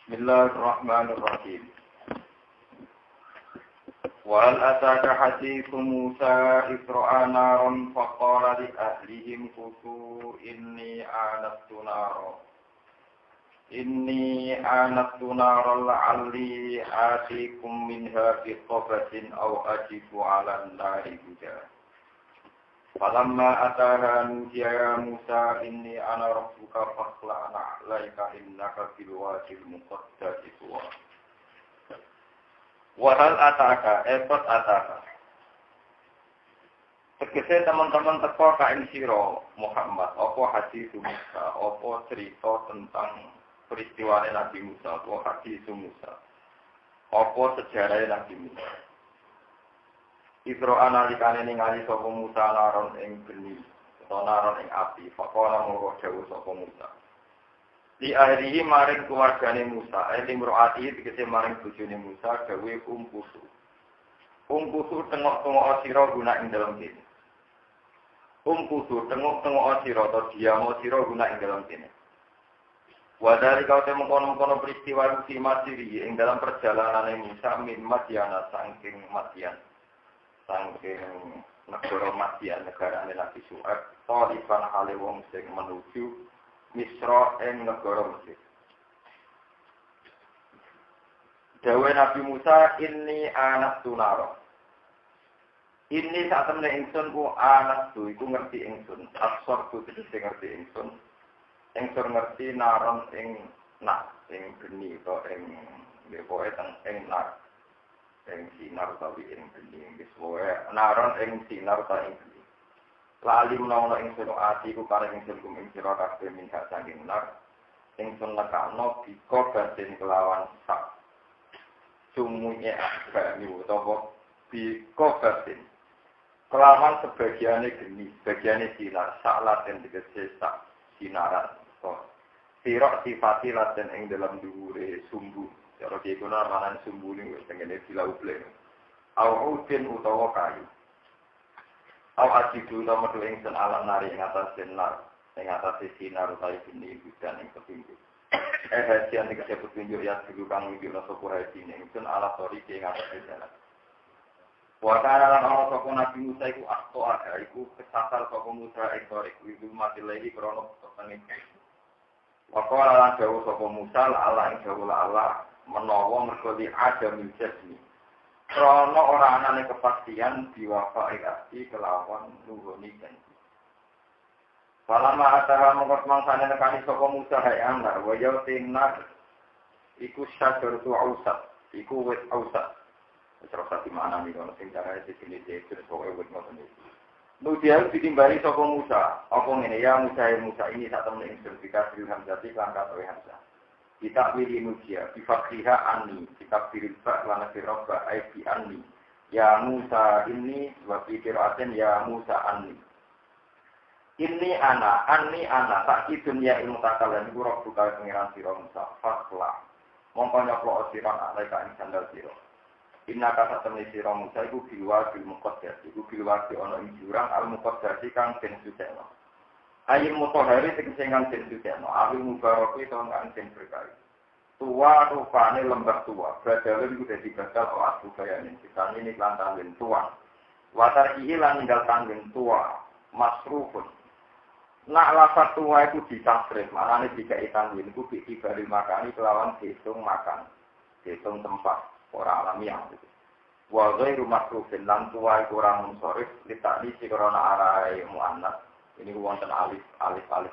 Bismillahirrahmanirrahim. Wa hal ataka hadithu Musa isra naran faqala li ahlihim kutu inni anastu naran la'alli atikum minha biqabatin aw ajibu 'ala an-nari huda. Falamma ataha nudiya ya Musa inni ana rabbuka fakhla'na 'alaika innaka bil wadil muqaddasi tuwa. Wahal ataka, ataka. Tegese teman-teman teko ka ing sira Muhammad, apa hadis Musa, apa cerita tentang peristiwa Nabi Musa, apa hadis Musa. Apa sejarah Nabi Musa. Isra analikane ningali sapa Musa naron ing geni, utawa naron ing api, faqala monggo dawuh sapa Musa. Di ahlihi maring keluargane Musa, limroati tegese maring bojone Musa dawuh umpusu. Umpusu tengok-tengok sira guna ing dalem kene. Umpusu tengok-tengok sira to diamo sira guna ing dalem kene. Wadari kau temu kono-kono peristiwa si Masiri ing dalam perjalanane Musa min Madyana saking Madyan. Saking negara Madyan negara Nabi Syuaib, Talifan hale wong sing menuju Misra ing negara Mesir. Dawe Nabi Musa, ini anak tunaro. Ini saat temne ingsun ku anak tu, iku ngerti ingsun. Absor tu tegese ngerti ingsun. Ingsun ngerti naron ing nak, ing geni to ing depoe teng ing nak. Ing sinar utawi ing geni, wis wae naron ing sinar ta ing geni. Lali menawa ingsun ati ku kare ingsun kum ing sira kabeh minha saking nar. Ingsun lekano biko batin kelawan sak. Sumunya akbani utawa biko batin. Kelawan sebagiane geni, sebagiane sinar, sak laten tegese sak sinaran. So, sirok sifati laten ing dalam dhuwure sumbu. Cara dikono amanan sumbu niku wis tengene dilauple. Au udin utawa kayu. Au ajidu utawa metu ing sen alam nari ing atas sinar, ing atas sinar utawi bini budan ing petunjuk. Hasian iki petunjuk ya dulu kang iki lho sapa hadine ing sen ala tori ing atas jalan. Wa kana lan ana sapa Nabi Musa iku akto ada iku kesasar sapa Musa ing tori iku mati lagi krana petengin. Wa kana lan dawuh sapa Musa ala ing dawuh Allah menawa mergo di adam jasmi. Krana ora anane kepastian diwafa'i ati kelawan nuhuni janji. Falama ataha mongkos mangsane nekani sapa Musa hae amar wa yautinna iku syajar tu ausat, iku wit ausat. Terus ati mana nih kalau sing cara sini terus pokoke wit ngoten iki. Nudial ditimbali sapa Musa, apa ngene ya Musa ini sak temene ing sertifikat Hamzah lan katoe Hamzah. Kita pilih nudia, bifakriha ani, kita pilih bak lana firroba, aiki ani. Ya Musa ini, sebab pikiraten ya Musa ani. Ini ani tak dunia ilmu takalan, buruk buka pengiran siro Musa, faklah. Mongkonya plo'o siron alaika ing sandal siro. Inna kata temani siro Musa, iku bilwa bil muqaddas, iku bilwa di ono ing jurang, al muqaddasi kang ben suceno. Ayat mutohari tegesengan den sujeno, awil mubaroki to kang den berkahi. Tua rupane lembah tua, badalun kudu dibatal awak budayane. Sisan ini lan tanggen tua. Watar lan ninggal tanggen tua, masrufun. Nak lafaz tua itu ditasrif, maknane dikai tanggen iku dibari makani kelawan dihitung makan. Dihitung tempat, ora alamiah gitu. Wa ghairu masrufin lan tua iku ora munsorif, ditakni sikrona arae muannats. Ini wonten alif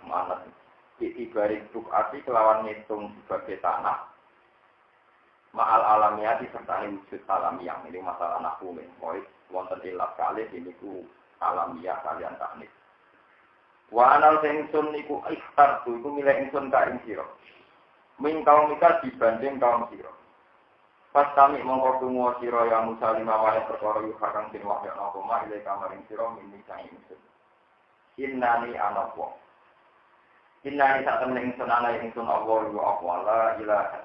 muannats. Ibari tukati kelawan ngitung sebagai tanah. Ma'al alamiati serta wujud alamiah. Ini masalah nahwu men. Wonten ilat kalih ini ku alamiah kalian taknis. Wa anal ingsun niku ikhtar tu iku milih ingsun ka ing sira. Min kaum mika dibanding kaum sira. Pas kami mongko tumuwa sira ya Musa lima wae perkara yu hakang sing wahya apa ma ile kamaring sira min sang ingsun. Innani anakwa. Innani sak temen ingsun ana ingsun Allah wa Allah ilaha.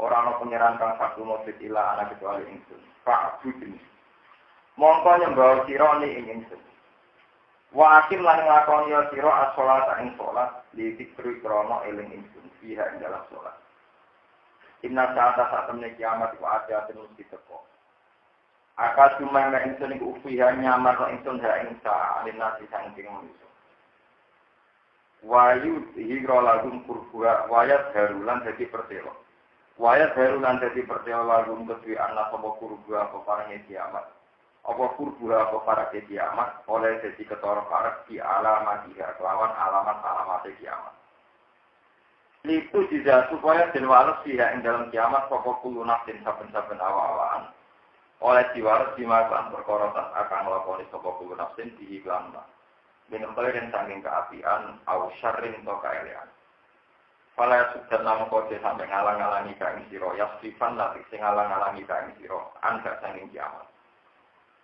Ora ana pangeran kang sak mujud ilah ana kecuali ingsun. Fa'budni. Mongko nyembah sira ni ingsun. Wa akhir lan nglakoni sira as-shalat ing salat li dikri krana eling ingsun fiha ing dalam salat. Inna saat temne kiamat iku ada mesti teko. Akal cuma nek ingsun iku ufiha nyamar kok ingsun ha ing sa'alin nasi saking manusa. Wayu hira lagum kurbuha wayat harulan dadi pertelo. Wayat harulan dadi pertelo lagum kedue ana sapa kurbuha apa parange kiamat. Apa kurbuha apa parange kiamat oleh dadi ketara parek di alamat dia kelawan alamat kiamat. Lipu juga supaya den wales dia ing dalam kiamat pokok kulo nafsin saben-saben awak-awakan. Oleh diwales dimakan perkara tas akan nglakoni sapa kulo nafsin diiklan. Minum kalian saking keapian au syarrin to kaelean. Fala sudah nama kode sampai ngalang-alangi ka ing sira yasifan lati sing ngalang-alangi ka ing sira anda saking kiamat.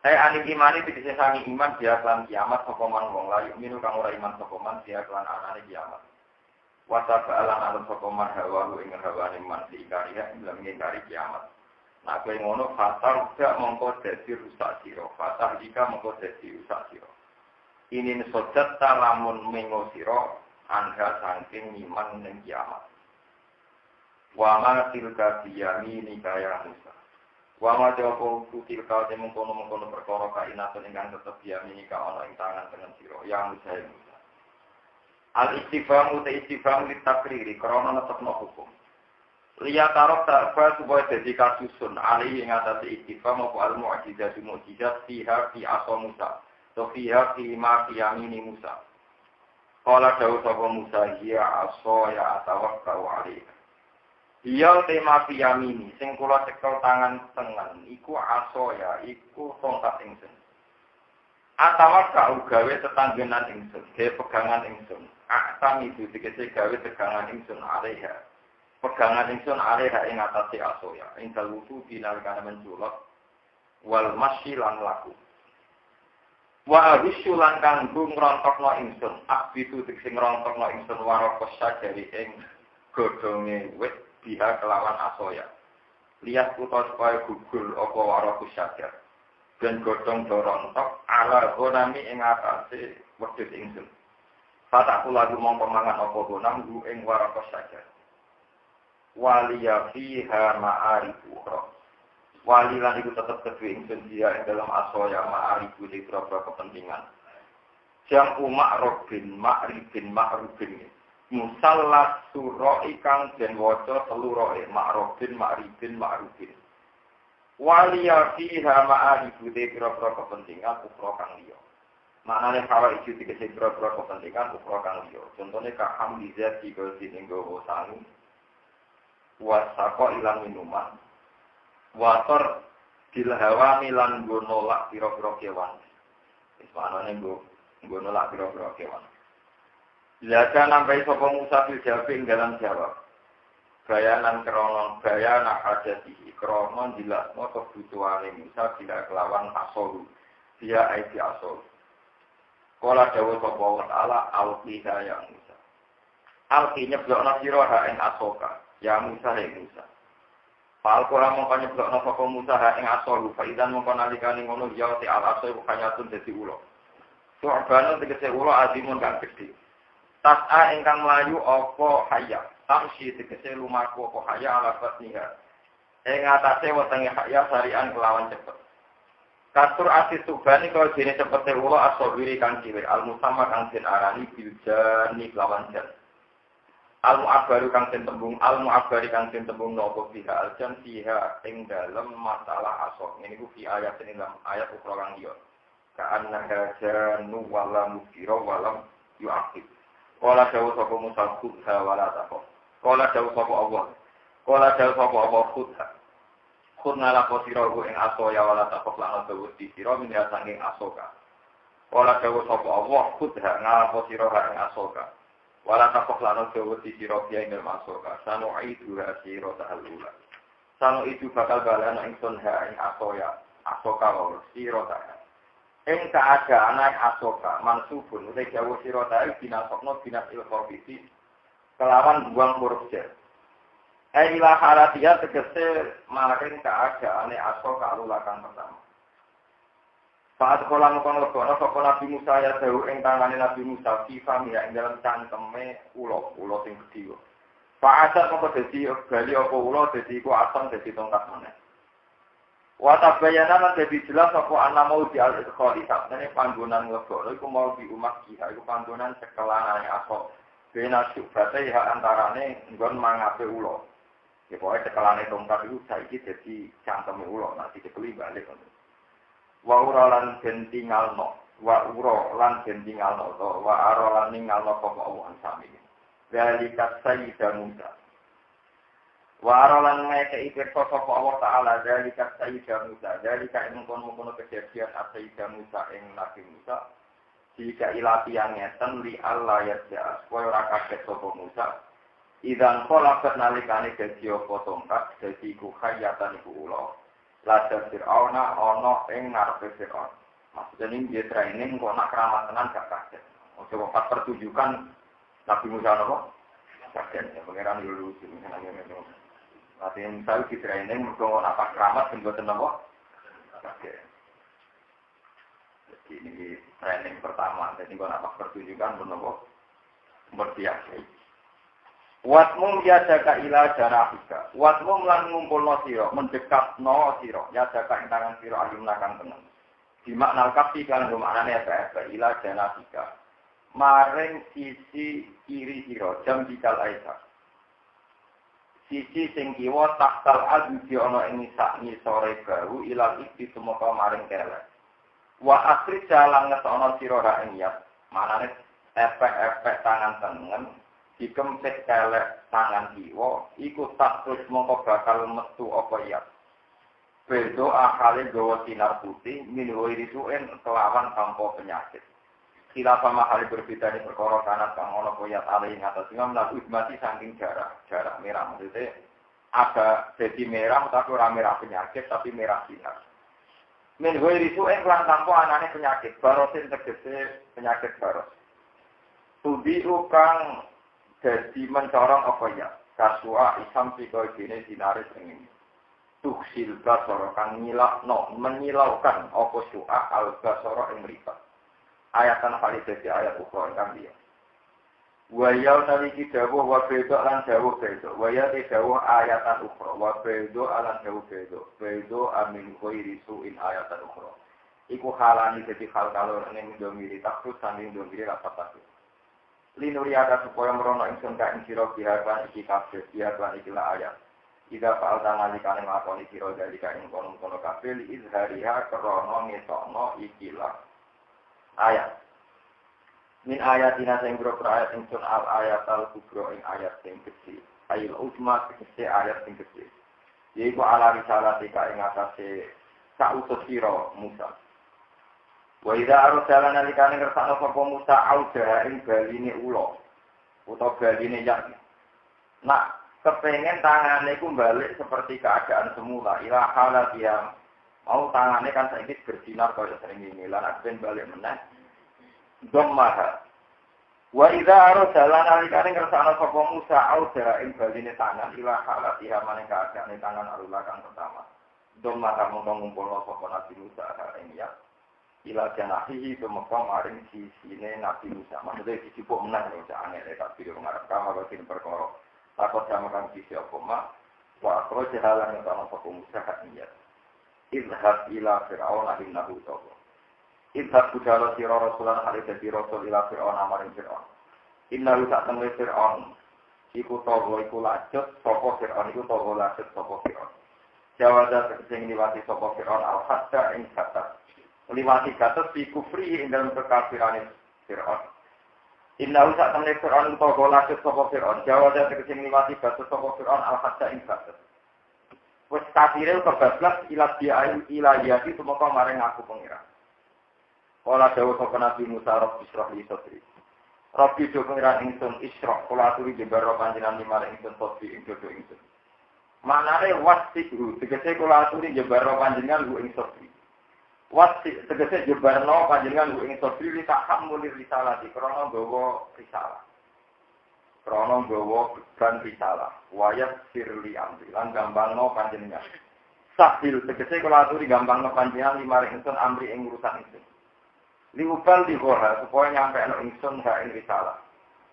Anik imani dikese sangi iman dia kelan kiamat sapa man wong layu minu kang ora iman sapa man dia kelan anane kiamat. Wasa ba'alan alam sokoman hawahu ingin hawane man diikariha ingin mengingkari kiamat. Nah, kaya ngono, fatar gak mongko dadi rusak siro. Fatar jika mongko dadi rusak siro. Ini sojat talamun mengo siro, anda sangking iman ning kiamat. Wama tilka biyami nikaya Musa. Wama jawab tilka mengkono-mengkono perkara kainatun ingkang tetep biyami nikah ana ing tangan dengan siro. Yang Musa Musa. Al-istifham uta istifham litakriri karena netepno hukum. Liya tarok tarfa supaya dadi kasusun ali ing atase istifham apa al-mu'jizatu mu'jizat fiha fi asa Musa. To fiha fi ma fi yamini Musa. Qala dawu sapa Musa ya asa ya tawakkau alaihi. Dia tema fi yamini sing kula cekel tangan tengen iku asa ya iku tongkat ingsun. Atawak kau gawe tetanggenan ingsun, gawe pegangan ingsun. Aktam itu dikese gawe pegangan ingsun aleha. Pegangan ingsun aleha ing atase asoya. Ing dalutu dinalkana menculok wal masyilan laku. Wa arusyulan kanggo ngrontokno ingsun. Akbitu dikese ngrontokno ingsun warokos sajari ing godhonge wit biha kelawan asoya. Lihat putus supaya gugur apa warokos sajar. Dan godhong dorontok ala gonami ing atase wedhus ingsun. Fataku lagu mongko mangan apa gonam gu ing warakos saja. Waliya fiha ma'arifu ukhra. Wali lan iku tetep kedue ingsun dia ing dalam asoya ma'arifu di beberapa kepentingan. Jam ma'ribin. Musallas sura ikang den waca telu roe ma'ribin. Waliya fiha ma'arifu di beberapa kepentingan ukhra kang liya. Maknane kawak iki dikese beberapa kepentingan ukhra kang liya. Contone ka hamdizat iki sing nggo sangu. Wasako ilang minuman. Wator dilhawami lan nggo nolak pira-pira kewan. Wis manane nggo nolak pira-pira kewan. Laka nampai sapa Musa bil jawab dalam jawab. Bayanan ada di krono jelasno kebutuhane Musa tidak kelawan asol. Dia aiti asol. Kala dawuh sapa wa ta'ala alqiha ya Musa. Alqi nyeblokno sira ha ing asoka. Ya Musa he Musa. Fal kala mongko nyeblokno sapa Musa ha ing asol. Fa idan mongko nalikane ngono ya te al asol kanyatun dadi ulo. Su'bana tegese ulo azimun kang gedhe. Tas'a ingkang mlayu apa hayya. Tamsi tegese lumaku apa hayya ala batniha. Ing atase wetenge hayya sarian kelawan cepet. Katur asis subani kalau jenis seperti ulo asobiri kang cilik al-musamma kang den arani biljani kelawan jan. Al-mu'abari kang den tembung nopo fiha al-jan fiha ing dalem masalah asob. Ini ku fi ayat ini dalam ayat ukra kang liya. Ka'anna hajanu walam mufiro walam yu'aqib. Kala dawuh sapa Musa khudha wala taqaf. Kala dawuh sapa Allah khudha. Khudna la posiro ing aso ya wala taqaf lan dawuh di sira minha saking asoka. Kala dawuh sapa Allah khudha ngala posiro ing asoka. Wala taqaf lan dawuh di sira ing asoka. Sanu'idu asira ta'alula. Sanu'idu bakal balana ingsun ha ing asoka wa sira ta'ala. Ing keadaan asoka mansubun utai jauh sirotai binasokno binas ilkofisi kelawan buang huruf jer. Ilah haratia tegese maring keadaan asoka alulakan pertama. Saat kolam mengkon legono sapa Nabi Musa ya dawu ing tangane Nabi Musa fifam ya ing dalam cangkeme ulo sing gedhe. Fa'asat moko dadi gali apa ula dadi iku asam dadi tongkat meneh. Wa tabayyana lan dadi jelas apa ana mau di al-idkhali sakjane panggonan nglebokno iku mau di umat kita iku panggonan sekelane asok bena syubate ya antarane nggon mangape ula. Ya pokoke sekelane tongkat iku saiki dadi cangkeme ula nanti dikeli balik. Wa ura lan den tingalno wa ura lan den tingalno to wa ara lan ningalno apa Allah sami. Zalika sayyidah Musa. Wa ara lan ngekeki pirsa sapa Allah taala zalika sayyidah Musa. Zalika ing kono-kono kejadian sayyidah Musa ing Nabi Musa. Jika ilahi yang ngeten li Allah ya supaya ora kaget sapa Musa. Idan kala nalikane dadi apa tongkat dadi iku khayatan iku ula. Lada Fir'auna ana ing ngarepe Fir'aun. Maksudnya ini dia training kok nak keramat tenan gak kaget. Ojo pas pertunjukan Nabi Musa nopo? Kaget ya pangeran dulu lucu ngene. Latihan Musa di training mergo nak pas keramat ben boten nopo? Kaget. Jadi ini training pertama. Jadi kok nak pas pertunjukan ben nopo? Bersiap. Watmum ya jaga ila janahika. Watmum lan ngumpulno sira, mendekatno sira. Ya jaga ing tangan sira ayum nakang tengen. Di makna kafi kan maknane apa ila janahika. Maring sisi kiri sira, jam dikal aisa. Sisi sing kiwa taktal adhi ana ing ngisore bahu ila iki tumeka maring kelek. Wa akhri jalan ngetokno sira ra ing yat. Maknane efek-efek tangan tengen dikemcek kelek tangan kiwa, iku tak terus mongko bakal metu apa ya. Bedo akale gawa sinar putih, minho irisuen kelawan tanpa penyakit. Sila sama hal berbeda di perkara kanat kang ana koyat ali ing atas sing mlaku mati saking jarak merah. Maksudnya ada jadi merah tapi ora merah penyakit tapi merah sinar. Minho irisuen lan tanpa anane penyakit, barosin tegese penyakit baros. Tudi kang jadi mencorong apa ya? Kasua isam siko jene dinaris ini. Tuksil basoro kang menyilaukan apa su'a al basoro ing riba. Ayatan kali jadi ayat ukro kang dia. Wayau naliki dawuh wa bedo lan dawuh bedo. Wayau te dawuh ayatan ukro. Wa bedo lan dawuh bedo. Bedo amin khairi su'in ayatan ukro. Iku halani jadi hal kalor ning domiri takut sanding domiri rasa takut. Linuri ada supaya merono ingsun ka ing sira biharan iki kabeh biharan iki la ayat. Ida fa'al tanalikane nglakoni sira dalika ing kono-kono kabeh izhariha krana ngetokno ikilah ayat. Min ayatina sing boro ayat ingsun al ayat al kubra ing ayat sing gedhe. Ayat utma sing ayat sing gedhe. Yaiku ala risalatika ing atase sautus sira Musa. Wa idza arsala nalikane ngersakno sapa Musa auda ing baline ula utawa baline yak. Nak kepengen tangane iku balik seperti keadaan semula ila halat yang mau tangane kan saiki bersinar kaya sering ini lan aben balik meneh dhammaha. Wa idza arsala nalikane ngersakno sapa Musa auda ing baline tangan ila halat ya maning keadaan tangan arula kang pertama. Dhammaha mung ngumpulno sapa Nabi Musa ing yak. Ila janahihi tumeka maring sisine Nabi Musa. Maksudnya disipuk menang lho jangan nek tak video ngarep kamar sing perkara. Takut sama kang sisi apa mak. Wa akro jahalan yang sama Musa kan iya. Idhab ila Fir'aun innahu tagha. Idhab budala sira rasulan hari dadi rasul ila Fir'aun amaring Fir'aun. Innahu sak temui Fir'aun. Iku tagha iku lajut sapa Fir'aun iku tagha lajut sapa Fir'aun. Jawada sing liwati sapa Fir'aun al-hatta ing kata liwati kata si kufri ing dalam kekafiran Fir'aun. Inna usak temne Fir'aun utawa golasut sapa Fir'aun. Jawa dan sing liwati kata sapa Fir'aun al-hatta ing kata. Wes kafire kebablas ila bi'ai ila yati tumeka maring aku pengira. Kala dawuh sapa Nabi Musa Rabbi Israh li sadri. Rabbi do pengira ingsun Israh kula aturi jembar panjenengan maring ingsun sadri ing dodo ingsun. Manane wasihu tegese kula aturi jembar panjenengan ing sadri. Wasi tegese jebarno panjenengan ing sodri tak hamulir risalah di krana gawa risalah. Krana gawa beban risalah. Wayat sirli amri lan gampangno panjenengan. Sahil tegese kula aturi gampangno panjenengan limaring ingsun amri ing urusan ingsun. Liubal di gora supaya nyampe no ingsun ha ing risalah.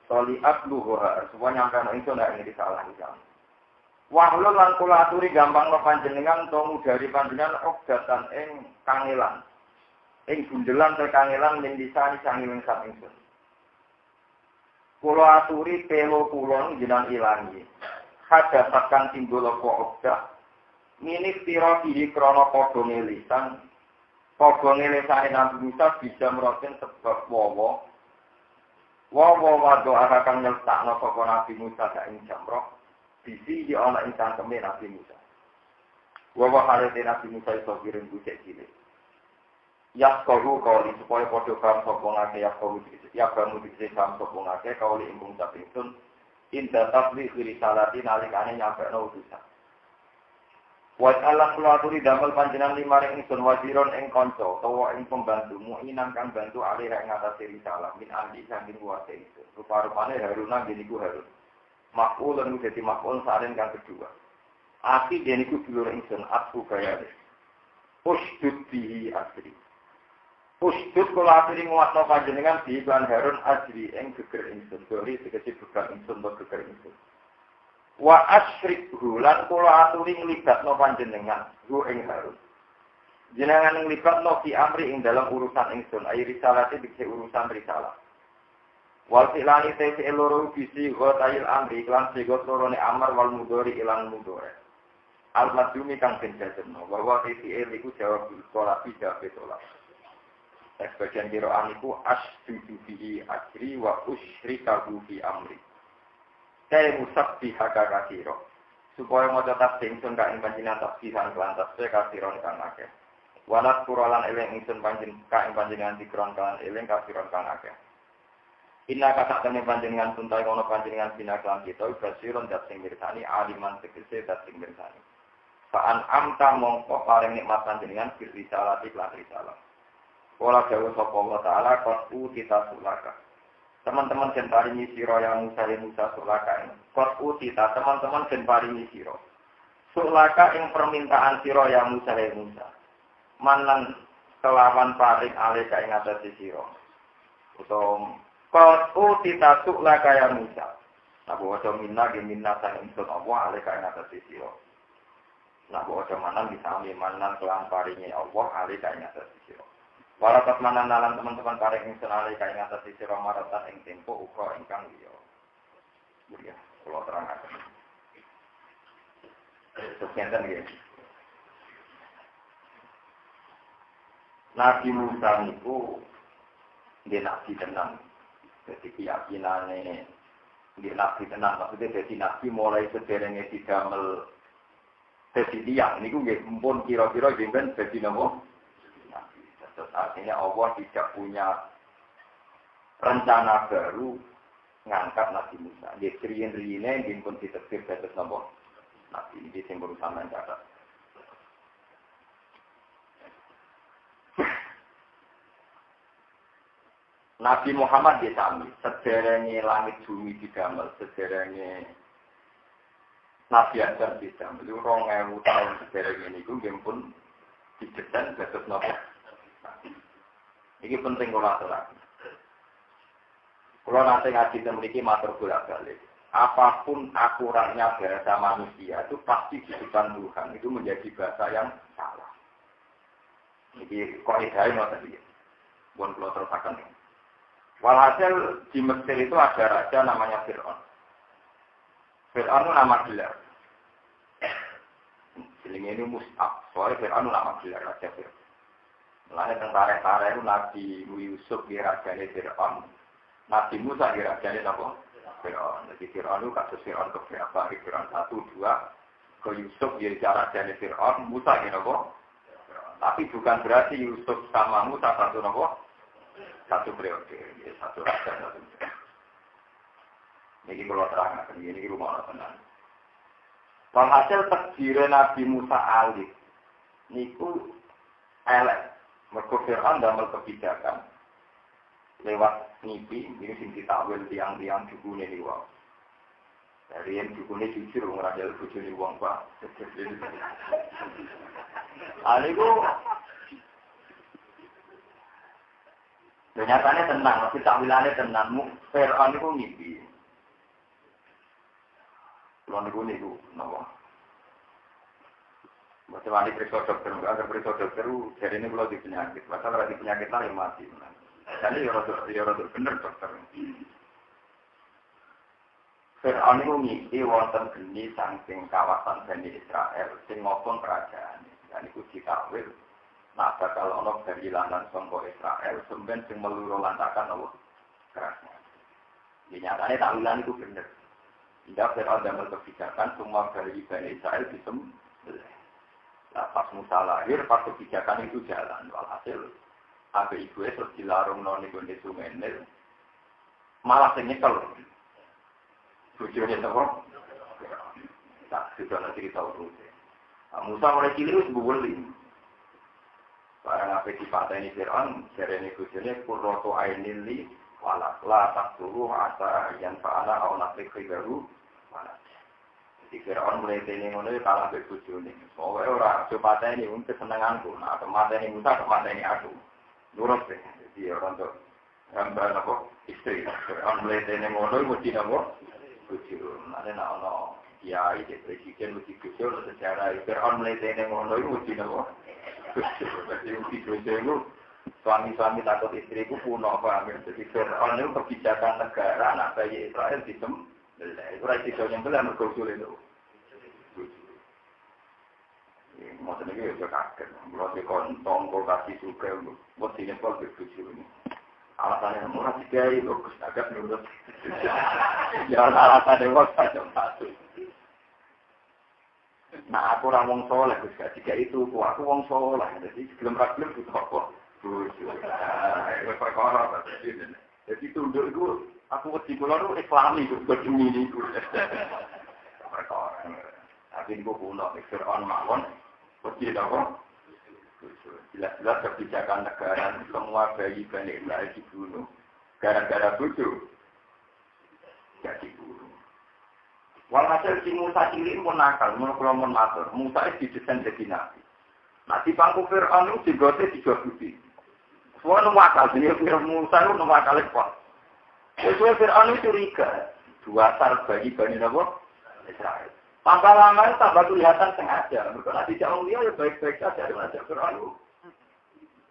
Toliat luhur, semua nyangka itu ndak ini salah kan. Wahlul lan kula aturi gampang lo panjenengan tomu dari panjenengan ogdatan ing kangelan. Ing bundelan te kangelan ning disani sanging sak ingsun. Kula aturi pelo kula jenengan ilangi. Hadha sakang timbul apa ogdah. Minik tira kiri krana padha ngelisan. Padha ngelisane Nabi Musa bisa meroten sebab wawa. Wawa wado akan nyeltakno sapa Nabi Musa ka ing jamrah. Bisi di ana ing cangkeme Nabi Musa. Wawa harete Nabi Musa iso kirim bucek cilik. Yaskohu kauli supaya padha paham sapa ngake yaskohu ya kamu dikse paham sapa ngake kauli ing bangsa ingsun inda tabli risalati nalikane nyampekno utusan. Wa Allah kula aturi damel panjenengan limaring ingsun waziron ing kanca utawa ing pembantu mu'inan kang bantu alih ing ngatasi risalah min ahli saking kuwase itu. Rupa-rupane Haruna niku Harun. Makul lan dadi makul saren kang kedua. Aki niku dulur ingsun aku kaya. Usdud bihi asri. Usdud kula aturi nguwatno panjenengan di lan Harun asri ing geger ingsun. Dori tegese geger ingsun to geger ingsun. Wa asyrikhu lan kula aturi nglibatno panjenengan hu ing Harun. Jenengan nglibatno fi amri ing dalam urusan ingsun, ai risalate dikse urusan risalah. Wal silani te loro bisi ghail amri lan segot lorone amar wal mudhari ilang mudhari. Al madhumi kang penjajeno bahwa TTL iku jawab sekolah tidak betolak. Sebagian kiraan iku asjudu bihi ajri wa usyrikahu fi amri. Kaya musab bihaka kasiro. Supaya mau tetap ingsun ka ing panjenengan tasbihan kelan tasbih kasiron kang akeh. Walat kuralan eling ingsun ka ing panjenengan dikron kan eling kasiron kang akeh. Inna kata temen panjenengan tuntai kono panjenengan bina kelan kita kasiron dat sing mirsani aliman tegese dat sing mirsani. Fa'an amta mongko paring nikmat panjenengan fil risalati kelan risalah. Wala dawuh sapa Allah taala qatu kita sulaka. Teman-teman den paringi sira yang Musa sulaka ing qatu kita teman-teman den paringi sira. Sulaka ing permintaan sira yang Musa. Manan kelawan paring alih ka ing atase sira. Utawa qatu kita sulaka ya Musa. Nah bahwa minna sang ingsun Allah alih ka ing atase sira. Nah bahwa manan disami manan kelawan paringi Allah alih ka ing atase sira. Walakat manan-nalan teman-teman paring ingsun alih ka ing atase sira maratan ing tempo ukra ingkang liya. Ya, kula terangaken. Sekian nggih. Nabi Musa niku nggih nabi tenan. Dadi keyakinane nggih nabi tenan, maksudnya dadi nabi mulai sederenge didamel dadi tiyang niku nggih mumpun kira-kira jenengan dadi napa? Artinya Allah tidak punya rencana baru ngangkat Nabi Musa. Dia riyen-riyene nggih pun ditepir dados napa? Nabi iki sing berusaha mencatat. Nabi Muhammad disami sederenge langit bumi didamel, sederenge Nabi Adam didamel. 2000 tahun sederenge niku nggih pun didesain dados napa? Ini penting kalau aturaken. Kalau nanti ngaji memiliki matur bolak-balik. Apapun akuratnya bahasa manusia itu pasti di depan Tuhan itu menjadi bahasa yang salah. Ini kaidahnya tadi. Bukan kalau terusakan. Walhasil di Mesir itu ada raja namanya Fir'aun. Fir'aun itu nama gelar. Ini Mus'ab. Soalnya Fir'aun itu nama gelar raja Fir'aun. Mulanya tentara-tentara itu Nabi Yusuf dirajani Fir'aun. Nabi Musa dirajani apa? Fir'aun. Jadi Fir'aun itu kasus Fir'aun ke berapa? Fir'aun 1, 2. Ke Yusuf dirajani Fir'aun. Musa ini apa? Tapi bukan berarti Yusuf sama Musa satu apa? Satu periode. Satu raja. Ini kalau terangkan. Ini rumah orang. Walhasil takdir Nabi Musa alif. Niku elek. Mergo Fir'aun damel kebijakan lewat ngipi, ini sing ditakwil tiang-tiang dukune iki wae. Dari yang dukune jujur ora njal bojone wong Pak. Aliku Nyatanya tenang, tapi tampilannya tenang. Fir'aun itu ngimpi. Kalau niku, napa? Macam mana periksa dokter, enggak ada periksa dokter, jadi ini kalau di penyakit, masalah di penyakit lain mati. Jadi ya rada bener dokter. Fir'aun itu ngimpi wonten geni saking kawasan Bani Israel, sing ngopong kerajaan. Dan itu dikawil. Nah, kalau ono dari lantan sangka Israel, sampeyan sing meluru lantakan apa? Kerajaan. Di nyatanya takwilan itu bener. Tidak Fir'aun damel kebijakan semua dari Bani Israel disembelih. Nah, pas Musa lahir, pas kebijakan itu jalan. Walhasil, abe ibu terus dilarung noni gonde sungai Nil. Malah sing nyekel. Bujurnya apa? Tak, sudah nanti kita urus. Musa mulai cilik itu buweling. Barang apa dipateni Fir'aun, jarene bujurnya kurroto ainili walak la taksuruh asa yang fa'ala au nasrik baru walak. Jadi Fir'aun mulai teni ngono kalah be bujurnya. Soale ora cepateni untuk kesenanganku. Nah, mateni Musa mateni aku. Nurut deh. Jadi orang tuh gambar apa istri. Fir'aun mulai teni ngono mesti napa? Bujur. Nanti nak ono kiai presiden mesti bujur secara Fir'aun mulai teni ngono mesti napa? Jadi bujur itu suami-suami takut istriku puno apa ambil. Jadi Fir'aun itu kebijakan negara anak bayi Israel disembelih. Itu rakyat yang belah mergojol itu. Maksudnya itu juga kaget. Berarti kontong, kasih suka, buat sini pun berbujur ini. Alasannya murah juga itu, agak menurut. Jangan alasannya waktu satu. Nah, aku orang wong soleh, jika itu, aku wong soleh. Jadi sebelum ragilum itu apa? Bujur. Itu perkara. Jadi tunduk itu, aku wedi kula itu islami, berdemi ini. Perkara. Tapi ini kuno, Fir'aun mawon. Wedi apa? Jelas-jelas kebijakan negara semua bayi Bani Israel dibunuh gara-gara bujur gak dibunuh. Walhasil si Musa cilik pun nakal, menurut matur. Musa itu didesain jadi nabi. Nah di pangku Fir'aun itu digote dijodohi. Semua nuwakal, jadi Musa itu nuwakal ekor. Sesuai Fir'aun itu curiga. Dua tar bayi Bani Israel. Tambah lama itu tambah kelihatan sengaja. Mereka nanti jauh dia ya baik-baik saja. Dia ngajak Fir'aun.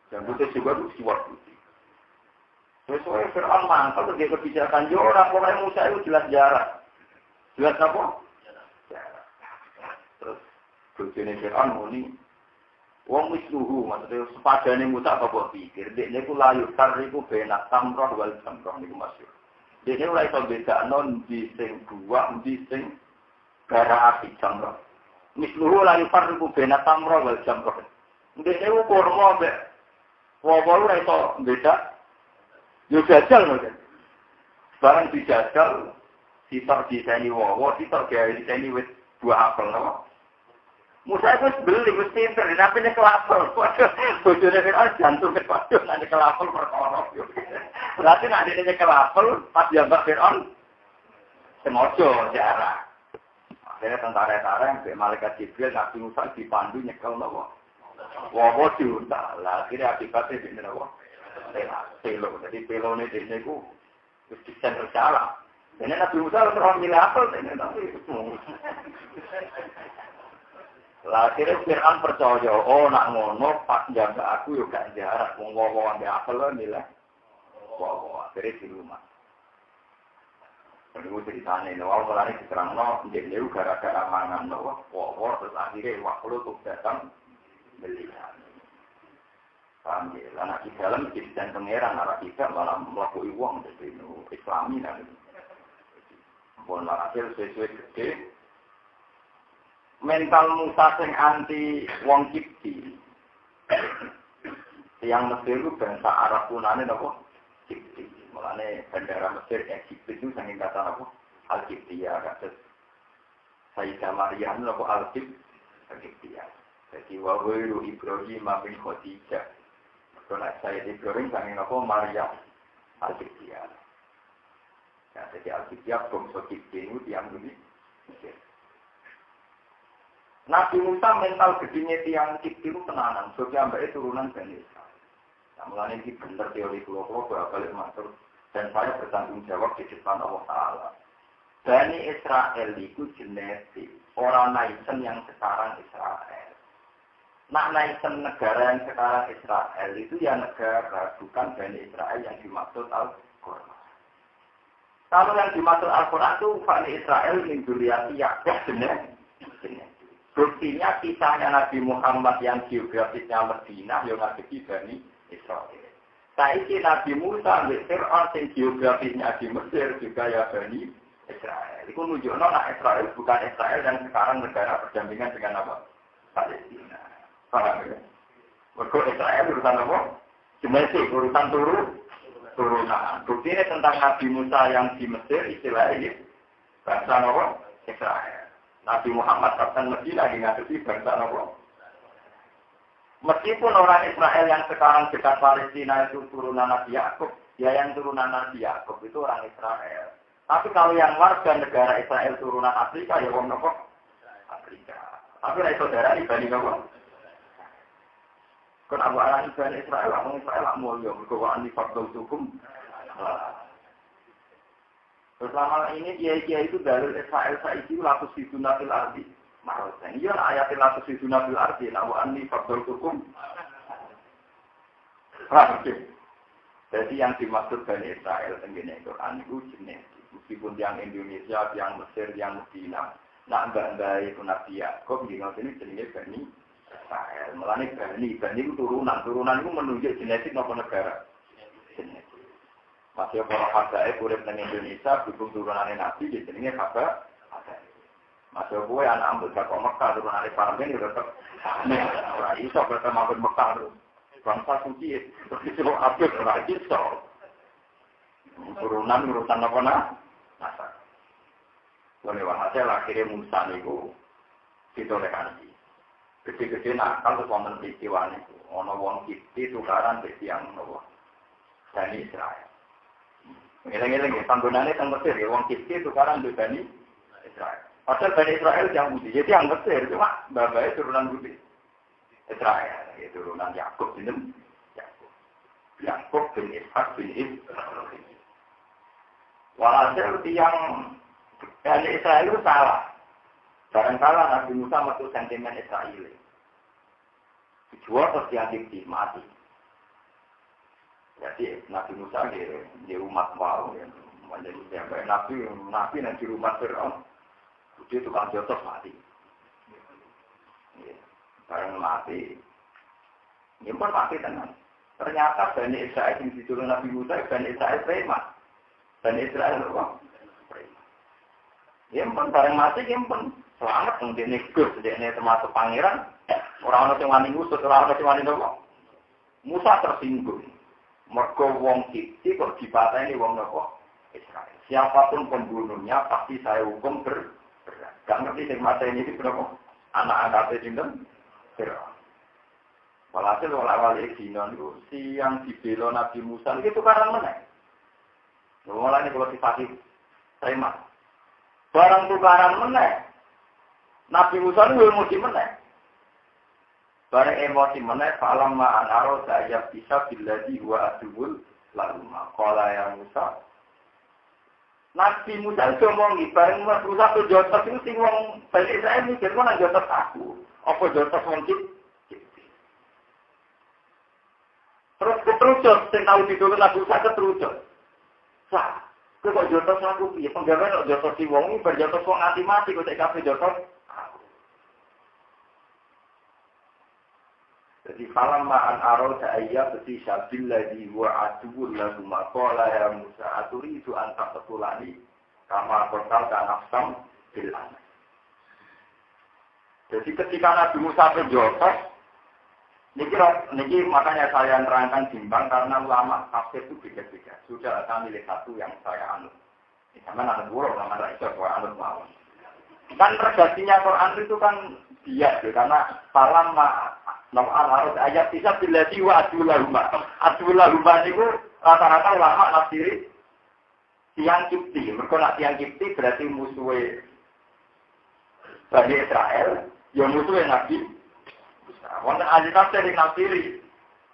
Dan putih juga itu siwak putih. Sesuai Fir'aun mantap. Dia kebijakan. Ya orang Musa itu jelas jarak. Jelas apa? Jarak. Terus. Bujurnya Fir'aun ini. Wong misluhu. Maksudnya sepadanya Musa apa buat pikir. Dia itu layu. Karena itu benak tamroh wal tamroh. Ini masyur. Dia itu mulai beda. Non di sing dua. Di sing gara api jamroh. Misluhu layu farriku bena tamroh wal jamroh. Ndek itu kurma be. Wawalu itu beda. Yo jajal mungkin. Barang dijajal. Sitok diseni wawa. Sitok gaya diseni wit buah apel. No? Musa itu beli. Mesti pinter. Tapi ini kelapel. Bojone kan jantung kepaduh. Nanti kelapel perkorok. Berarti nanti ini kelapel. Pas jambak Fir'aun. Semojo jarak. Akhirnya tentara-tentara yang malaikat Jibril Nabi Musa dipandu nyekel nopo. Wawo diuntal. Akhirnya akibatnya ini nopo. Pelo. Jadi pelo ini ku desain bersalah. Ini Nabi Musa terus milih apel. Akhirnya Fir'aun percaya. Oh nak ngono pas jaga aku yuk gak jarak. Wawo ambil apel milih. Wawo. Akhirnya di rumah. Ini ceritanya, awal mulanya diterang, dia gara-gara mangan, terus akhirnya waktu itu datang beli. Paham ya, anak di dalam dan pangeran, arah kita malah melakukan uang dari Islami. Pun hasil sesuai gede, mental Musa yang anti wong Kipti, yang Mesir itu bangsa Arab punane, Kipti. Mulanya bandara Mesir Egypt itu saking kata apa? Al-Qibtiyah kata Sayyidah Maryam itu Al-Qibtiyah. Jadi wawiru Ibrahim bin Khadijah. Kalau Sayyidah Ibrahim saking apa? Maryam Al-Qibtiyah. Ya, jadi Al-Qibtiyah bangsa Qibti itu tiang ini Mesir. Nabi Musa mental gedenya tiang Qibti itu tenanan. Soalnya mbaknya turunan Bani Israel. Mulanya ini benar teori kelompok balik matur dan saya bertanggung jawab di depan Allah Taala. Bani Israel itu genetik orang naisen yang sekarang Israel. Nah naisen negara yang sekarang Israel itu ya negara bukan Bani Israel yang dimaksud Al-Quran. Kalau yang dimaksud Al-Quran itu Bani Israel min dzurriyyati Ya'qub genetik. Buktinya kisahnya Nabi Muhammad yang geografisnya Madinah yang ngadepi Bani Israel. Saiki Nabi Musa ambek Fir'aun sing geografisnya di Mesir juga ya Bani Israel. Itu nunjukno nek Israel bukan Israel yang sekarang negara berdampingan dengan apa? Palestina. Paham ya? Mergo Israel urusan apa? Genetik, urusan turunan. Buktinya tentang Nabi Musa yang di Mesir istilahnya bangsa apa? Israel. Nabi Muhammad Kapten Medina ngadepi bangsa apa? Meskipun orang Israel yang sekarang dekat Palestina itu turunan Nabi Yakub, ya yang turunan Nabi Yakub itu orang Israel. Tapi kalau yang warga negara Israel turunan Afrika, ya orang apa? Afrika. Tapi dari saudara dibanding apa? Kenapa orang Israel, orang Israel mulia, berkewaan di faktor hukum. Selama ini kiai-kiai itu dari Israel saiki laku siduna fil ardi. Maksudnya, iya ayat laku siduna fil ardi, nawaan di faktor hukum. Jadi yang dimaksud Bani Israel tenggine Quran itu jenis. Meskipun yang Indonesia, yang Mesir, yang Medina, nak mbak-mbak itu Nabi Yakub, di sini jenisnya Bani Israel. Melani Bani itu turunan itu menunjuk genetik nopo negara. Genetik. Masih kalau Habaib urip di Indonesia, dukung turunannya Nabi, di jenisnya Habaib. Masih gue anak ambil kakak Mekah, turunannya Parmen, itu tetap orang iso, berarti ambil Mekah. Bangsa suci, terus itu Abdul orang iso. Turunan urusan apa nasab. Oleh hasil akhirnya Musa itu ditoleransi. Gede-gede nakal terus wonten peristiwa niku. Ana wong Kipti tukaran dadi yang nopo. Bani Israel. Ngeleng-ngeleng panggonane teng Mesir ya wong Kipti tukaran Bani Israel. Padahal Bani Israel yang Budi. Jadi yang Mesir cuma bapaknya turunan Budi. Israel, ya turunan Yakub ini. Yakub bin Ishak bin Ibrahim. Walhasil yang Bani Israel itu salah. Barangkali Nabi Musa masuk sentimen Israel. Dijual terus diaktifkan mati. Jadi Nabi Musa di rumah mau menjadi sampai Nabi nanti rumah Fir'aun. Dia tukang jotos mati. Barang mati. Nyimpan mati tenang. Ternyata Bani Israel yang diturun Nabi Musa, Bani Israel preman. Bani Israel apa? Nyimpan barang mati nyimpan. Selamat kemudian negus, dia termasuk pangeran. Orang-orang yang wani ngusut, orang-orang yang wani nopo. Musa tersinggung. Mergo wong Kipti kok dipateni wong nopo Israel. Siapapun pembunuhnya pasti saya hukum berat. Gak ngerti sing mata ini berapa anak-anak sinten. Walhasil awal dino niku siang dibela Nabi Musa iki tukaran meneh. Mulane kalau dipati terima. Barang tukaran meneh. Nabi Musa niku emosi meneh. Barang emosi meneh falam ma anaro saya bisa billadhi wa adul laruma. Qala ya Musa Nabi Musa itu ngomongi, bareng berusaha ke jotos itu sing wong balik Israel mikir, kok nak jotos aku? Apa jotos wong Kipti? Terus keterucut, sing tahu ditulis Nabi Musa keterucut. Sah, kok jotos aku? Ya penggawean kok jotos si wong ini berjotos wong anti mati, kok tak kafe jotos aku. Jadi falam ma'an aro ta'ayya beti syabilladhi wa aduul lagu maqala ya Musa aturi itu antak petulani kama kotal dan nafsam bilan. Jadi ketika Nabi Musa berjotos, niki makanya saya nerangkan bimbang karena ulama tafsir itu beda-beda. Sudah saya milih satu yang saya anut. Sama anut buruk, nama saya itu anut mawon. Kan redaksinya Quran itu kan dia, karena falam harus ayat bisa bilati wa adulahuma. Adulahuma itu rata-rata ulama nafsiri tiang Kipti. Mereka nak tiang Kipti berarti musuhnya Bani Israel, yang musuhnya Nabi Musa. Wonten ahli tafsir yang nafsiri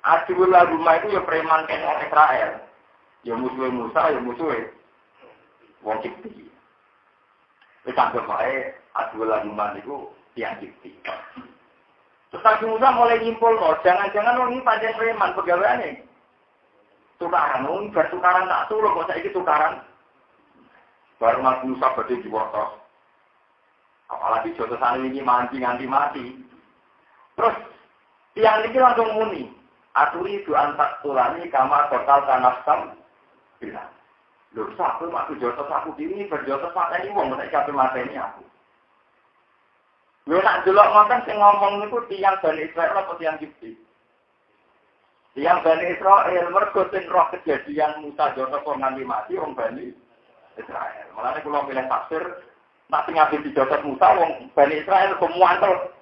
Adul Laguma itu ya preman kene wong Israel. Ya musuhe Musa, ya musuhe wong Kipti. Wis anggap wae Adul Laguma niku tiyang Kipti. Terus Nabi Musa mulai nyimpul, jangan-jangan wong iki pancen preman pegaweane. Tukaran, wong bertukaran tak suruh kok saiki tukaran. Baru Nabi Musa badhe diwotos. Apalagi jotosan ini mancing nganti mati. Terus tiang ini langsung muni. Aturi itu antak tulani kama total kanastam bilang. Loh, aku waktu jotos aku ini berjotos mata ini wong nek capek mata ini aku. Lho nak delok ngoten sing ngomong niku tiyang Bani Israil apa tiyang Kipti? Tiyang Bani Israil mergo sing roh kejadian Musa jotos kok nganti mati wong Bani Israil. Mulane kula pilih tafsir nak sing ngaji jotos Musa wong Bani Israil kemuantel.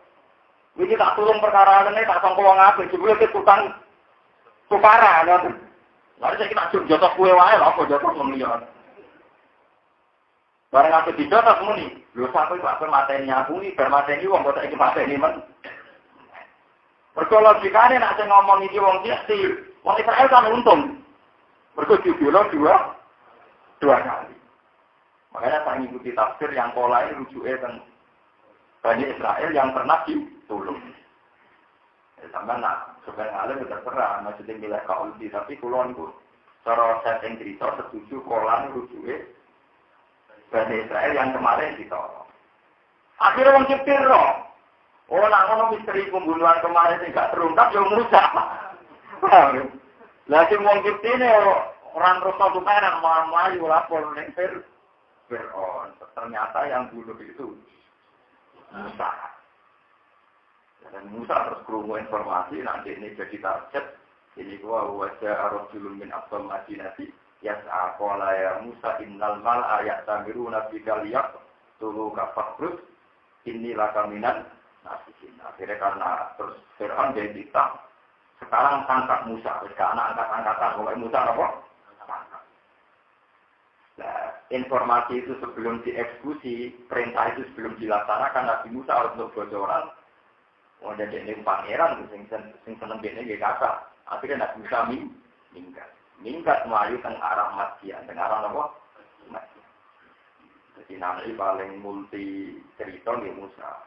Iki tak tulung perkara ini tak sangka wong apik jebule tukang tukaran ngoten. Lalu saya kita jotos kue wae lho apa jotos wong liya. Bareng aku dijotos muni, lho sampe kok mateni aku iki bar mateni wong kok iki mateni men. Mergo logikane nek sing ngomong iki wong Kipti, wong Israel kan untung. Mergo dibela dua kali. Makanya saya ngikuti tafsir yang pola ini rujuke teng Bani Israel yang pernah ditolong. Sampai sebenarnya alim terserah, maksudnya milih kaulti, tapi kulon itu cara setting cerita setuju kolan rujuke Bani Israel yang kemarin ditolong. Akhirnya orang Kipti roh. Oh, nak ngono misteri pembunuhan kemarin tidak terungkap, ya Musa. Lagi wong Kipti ini orang terus satu peran melayu lapor ning Fir'aun. Ternyata yang bunuh itu Musa. Dan Musa terus kerungu informasi, nanti ini jadi target. Ini gua wajah arrojulun min abdul madinati. Yas'aqala ya Musa innal mal ayat tamiru nabi kaliyak. Tulu kafakrus. Inilah kaminan nasihin. Akhirnya karena terus Fir'aun jadi ditang. Sekarang tangkap Musa. Sekarang angkat-angkatan. Kalau Musa apa? Nah, informasi itu sebelum dieksekusi, perintah itu sebelum dilaksanakan, Nabi Musa harus untuk bocoran. Oh, jadi ini pangeran, sing seneng dene nggih kata. Akhirnya Nabi Musa minggat melayu teng arah Madian, teng arah apa? Madian. Jadi nanti paling multi cerita nggih Musa.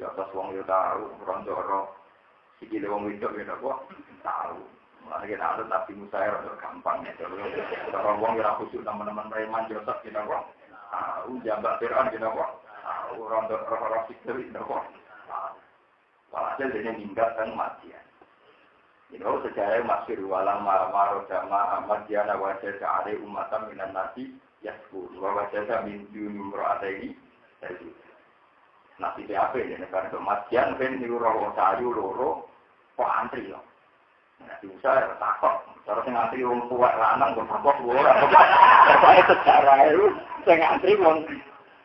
Ya atas wong yo tahu, rondoro sikile wong wedok ya apa? Tahu. Mulane kita ada Nabi Musa ya gampang ya. Kalau wong ora khusyuk teman-teman preman Joseph kita kok. Tahu jambak Fir'aun kita kok. Tahu rondoro sikile kita kok. Walhasil dia minggat dan Madian. Ini sejarah masyhur walang marmaro jama Madiana wajah keare umatan minan nasi yaskur. Wajah min dunum ro'ataini. Nasi apa ini? Negara Madian kan niku rawa sayu loro kok antri loh. Nabi Musa ya takut. Cara sing antri wong tuwa lanang kok takut ora. Pokoke sejarah itu sing antri wong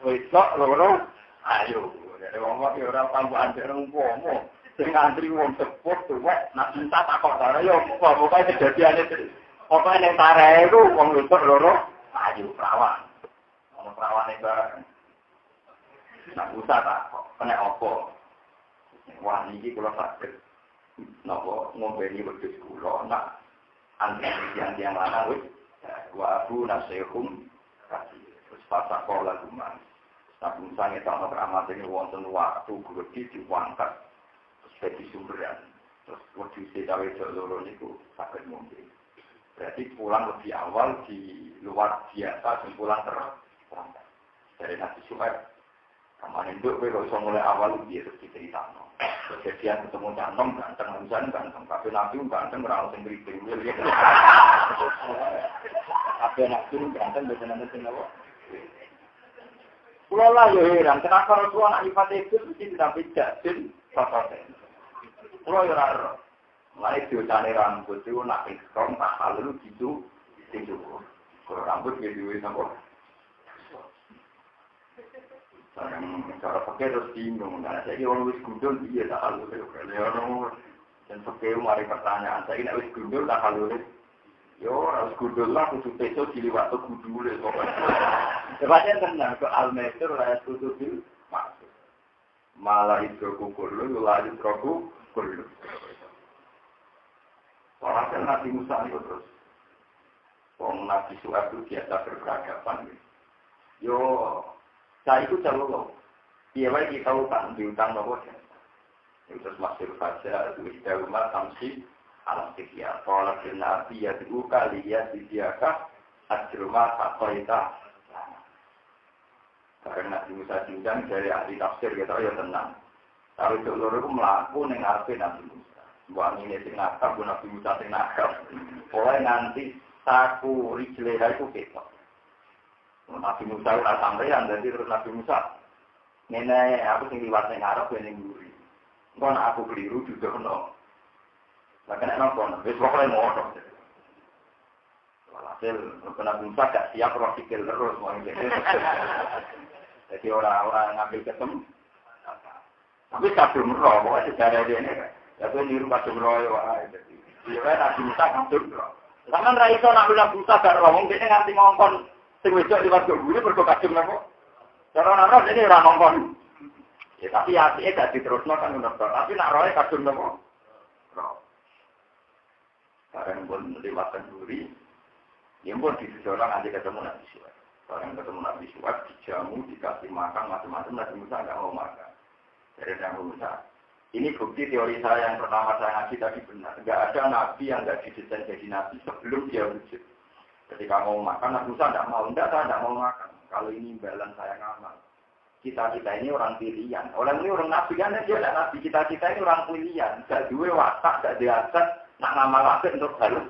wedok loro ayo. Wong kok ora tambahan dereng umpama sing antri wong sepuh tuwek nak minta takok karo yo pokoke kejadiane pokoke ning tarahe iku wong wedok loro ayu perawan. Wong perawane bareng. Nak usah takok kena apa? Wah niki kula sakit. Napa ngombeni wedhus kula nak antri yang lanang wis wa abu nasihum kasih. Terus pasak kala guman. Nabi Musa ngetakno keramat ini wonten waktu gede diangkat terus jadi sumberan. Terus wedhuse cawe loro niku saged ngombe. Berarti pulang lebih awal di luar biasa dan pulang terlambat. Dari Nabi Suhaib kemarin itu kalau iso mulai awal dia terus diceritakno. Kejadian ketemu Canom ganteng, Musa ganteng, tapi Nabi ganteng ora sing ngriting. Tapi Nabi ganteng bener-bener sing apa? Pulau lah ya heran, kenapa Rasulullah anak ifat itu tidak jadil pakai. Pulau ya raro, mulai diucapkan rambut itu nak ikram tak halus gitu, itu kalau rambut gitu apa? Cara pakai terus bingung, karena saya orang wis gundul dia tak halus, orang dan pakai mari pertanyaan, saya nak wis gundul tak halus. Yo, harus gundul lah, kudu peso diliwat tuh gundul deh pokoknya. Sebabnya tenang ke al-meter lah kudu bil maksud. Malah hidroku kurlu, malah hidroku kurlu. Walhasil Nabi Musa itu terus. Nabi Su'aib itu biasa berperadaban. Yo, saya itu jauh. Iya, kita utang, diutang nopo. Itu terus masyhur saja, itu istilah rumah tamsi alam sekian. Kalau Nabi ya dibuka, lihat didiaka, ajrumah sakoita. Karena Nabi Musa diundang dari ahli tafsir, kita ya tenang. Kalau itu loro itu melaku nengarpe Nabi Musa. Buat ini sing nakal, bu Nabi Musa sing nakal. Pokoknya nanti saku rijleha itu ketok. Nabi Musa udah sampeyan, jadi terus Nabi Musa. Nenek aku sing liwat ning Arab ning mburi. Engko nek aku keliru juga ono. Lah kena napa? Wis pokoke ngono. Walhasil Nabi Musa gak siap roh sikil terus mau ngene. Jadi orang-orang ngambil ketemu. Tapi kadung roh, pokoknya sejarah dia ini. Ya itu niru kadung roh ya. Jadi Nabi Musa kadung roh. Karena Raiso Nabi Musa gak roh, mungkin nganti ngongkon. Sing wedok liwat ke guru berko kadung roh. Cara roh ini orang ngongkon. Ya tapi hati gak diterusno kan ngono. Tapi nak roh kadung roh. Sekarang pun liwat ke guru. Ya pun disejolang nanti ketemu Nabi Su'aib. Sekarang ketemu Nabi Su'aib dijamu, dikasih makan, macam-macam. Nabi Musa nggak mau makan. Dari Nabi Musa. Ini bukti teori saya yang pertama saya ngaji tadi benar. Nggak ada Nabi yang nggak didesain jadi Nabi sebelum dia wujud. Ketika mau makan, Nabi Musa nggak mau. Enggak, saya nggak mau makan. Kalau ini imbalan saya ngamal. Kita ini orang pilihan. Orang ini orang Nabi kan dia tidak Nabi. Kita ini orang pilihan. Gak dua watak, gak diajar. Nak ngamal watak untuk halus.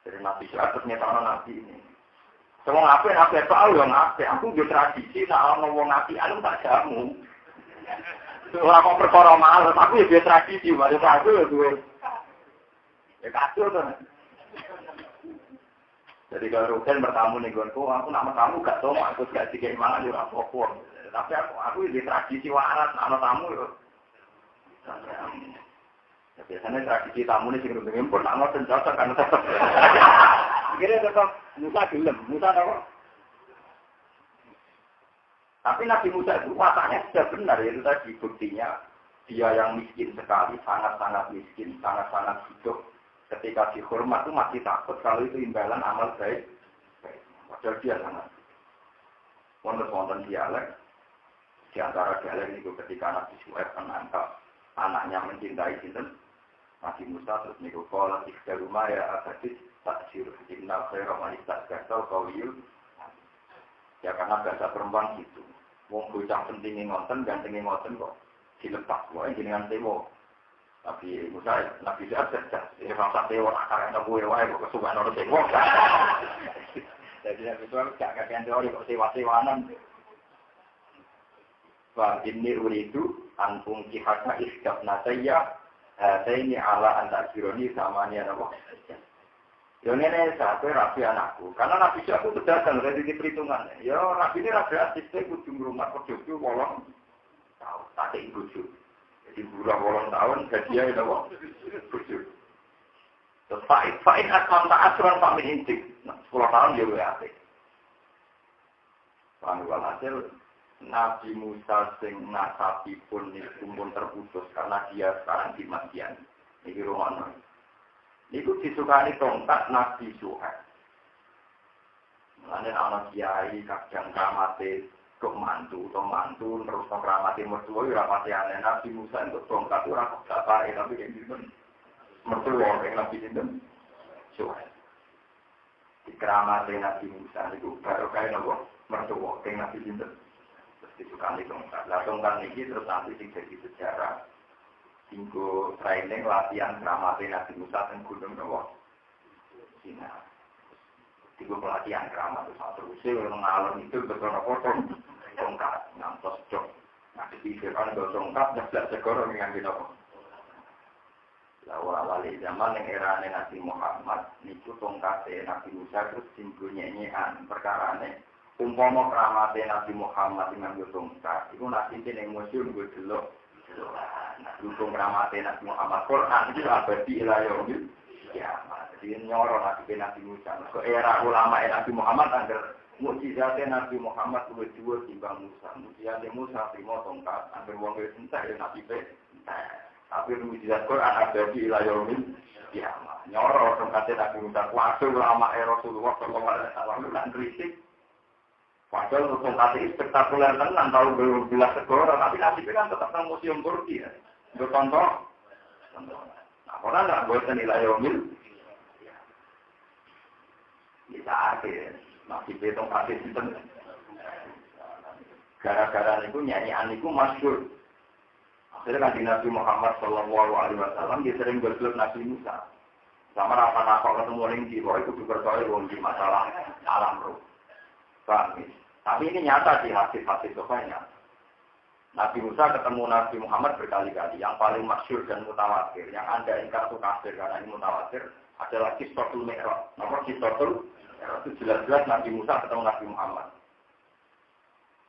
Dari Nabi Su'aib ternyata Nabi ini. Semua apa tahu yang apa. Aku juga tradisi, nak ngomong Nabi, aku tak jamu. Soalnya aku perkara malas, aku juga tradisi, maksud aku ya gue. Ya kacau tuh. Jadi kalau Ruben bertamu nih gue, aku nama tamu gak tahu, aku gak dikit mangan juga pokok. Tapi aku juga tradisi waras, nama tamu ya. Ya, biasanya tradisi tamu ini sih ngomongin pun nggak ngotot cocok kan tetap. Kira tetap Musa gelem, Musa apa? Tapi Nabi Musa itu wataknya sudah benar, itu tadi buktinya dia yang miskin sekali, sangat-sangat miskin, sangat-sangat hidup. Ketika dihormat itu masih takut kalau itu imbalan amal baik. Padahal dia sangat. Wonten dialek, di antara dialek itu ketika Nabi Su'aib menangkap anaknya mencintai sinten. Nabi Musa terus niku kala tiga rumah ya abadis taksir inna khairu man istasqasal qawiyul. Ya karena bahasa perempuan gitu. Wong bocah pentingin ngonten gantengin ngonten kok dilepas wae jenengan temo. Tapi Musa Nabi Su'aib cerdas. Ini bangsa tewa akarane kowe wae kok kesukaan ora temo. Jadi Nabi Su'aib gak kakean teori kok sewa-sewanan. Wa inni uridu an fungkihaka istabna saya. Saya ini ala antar jironi sama ni apa? Yang ini saya rapi anakku. Karena Nabi aku berdasar dari perhitungan. Ya Nabi ini rapi asisnya ujung rumah kerjojo bolong tahu tak ibu ju. Jadi bulan bolong tahun gajinya itu apa? Buju. Terus faid asman tak asuran family intik. 10 tahun dia WAP. Walhasil Nabi Musa sing nasabi pun pun terputus karena dia sekarang di Madian. Ini rumah. Itu disukani tongkat Nabi Su'aib. Mulane ana kiai kadang kramate kok mantu terus kramate mertua ora pati aneh. Nabi Musa untuk tongkat ora kok sapare tapi yang itu mertua yang Nabi sinten Su'aib. Di kramate Nabi Musa itu baru kaya nopo mertua yang Nabi sinten disukani tongkat. Lah tongkat niki terus nanti sing jadi sejarah. Tinggo training latihan kramate Nabi Musa teng gunung nopo Cina. Tinggo pelatihan keramat terus ngalor itu betul-betul tongkat ngantos jok. Nah dipikirkan do tongkat nyeblak segoro nganggo nopo. Lah awal zaman yang era Nabi Muhammad niku tongkate Nabi Musa terus tinggo nyenyekan perkarane umpama kramate Nabi Muhammad nganggo tongkat iku Nabi ning museum gue delok. Nah, dukung kramate Nabi Muhammad Quran itu abadi ila yaumil kiamat. Jadi nyoro Nabi Musa. Ke era ulama Nabi Muhammad angger mukjizate Nabi Muhammad luwih timbang Musa. Mukjizate Musa primo tongkat angger wong wis entek Nabi pe. Tapi mujizat Quran ada di ilayomin kiamat. Nyoro tempatnya Nabi Musa kuasa ulama Rasulullah sallallahu alaihi wasallam lan kritik. Padahal tempatnya spektakuler tenan tahu belum jelas segoro tapi Nabi kan tetap nang museum Turki ya. Untuk contoh. Nah, orang enggak buatan ilayomin. Bisa akhir. Nabi betong kasih sistem. Gara-gara itu nyanyian itu masyhur. Akhirnya kan Nabi Muhammad Shallallahu Alaihi Wasallam dia sering bergelut Nabi Musa. Sama apa-apa ketemu orang di bawah itu dipercaya di masalah alam roh. Tapi ini nyata di hadis-hadis sahihnya. Nabi Musa ketemu Nabi Muhammad berkali-kali. Yang paling masyhur dan mutawatir, yang Anda ingkar itu kafir karena ini mutawatir, adalah Qissatul Mi'raj. Nomor Qissatul Mi'raj itu jelas-jelas Nabi Musa ketemu Nabi Muhammad.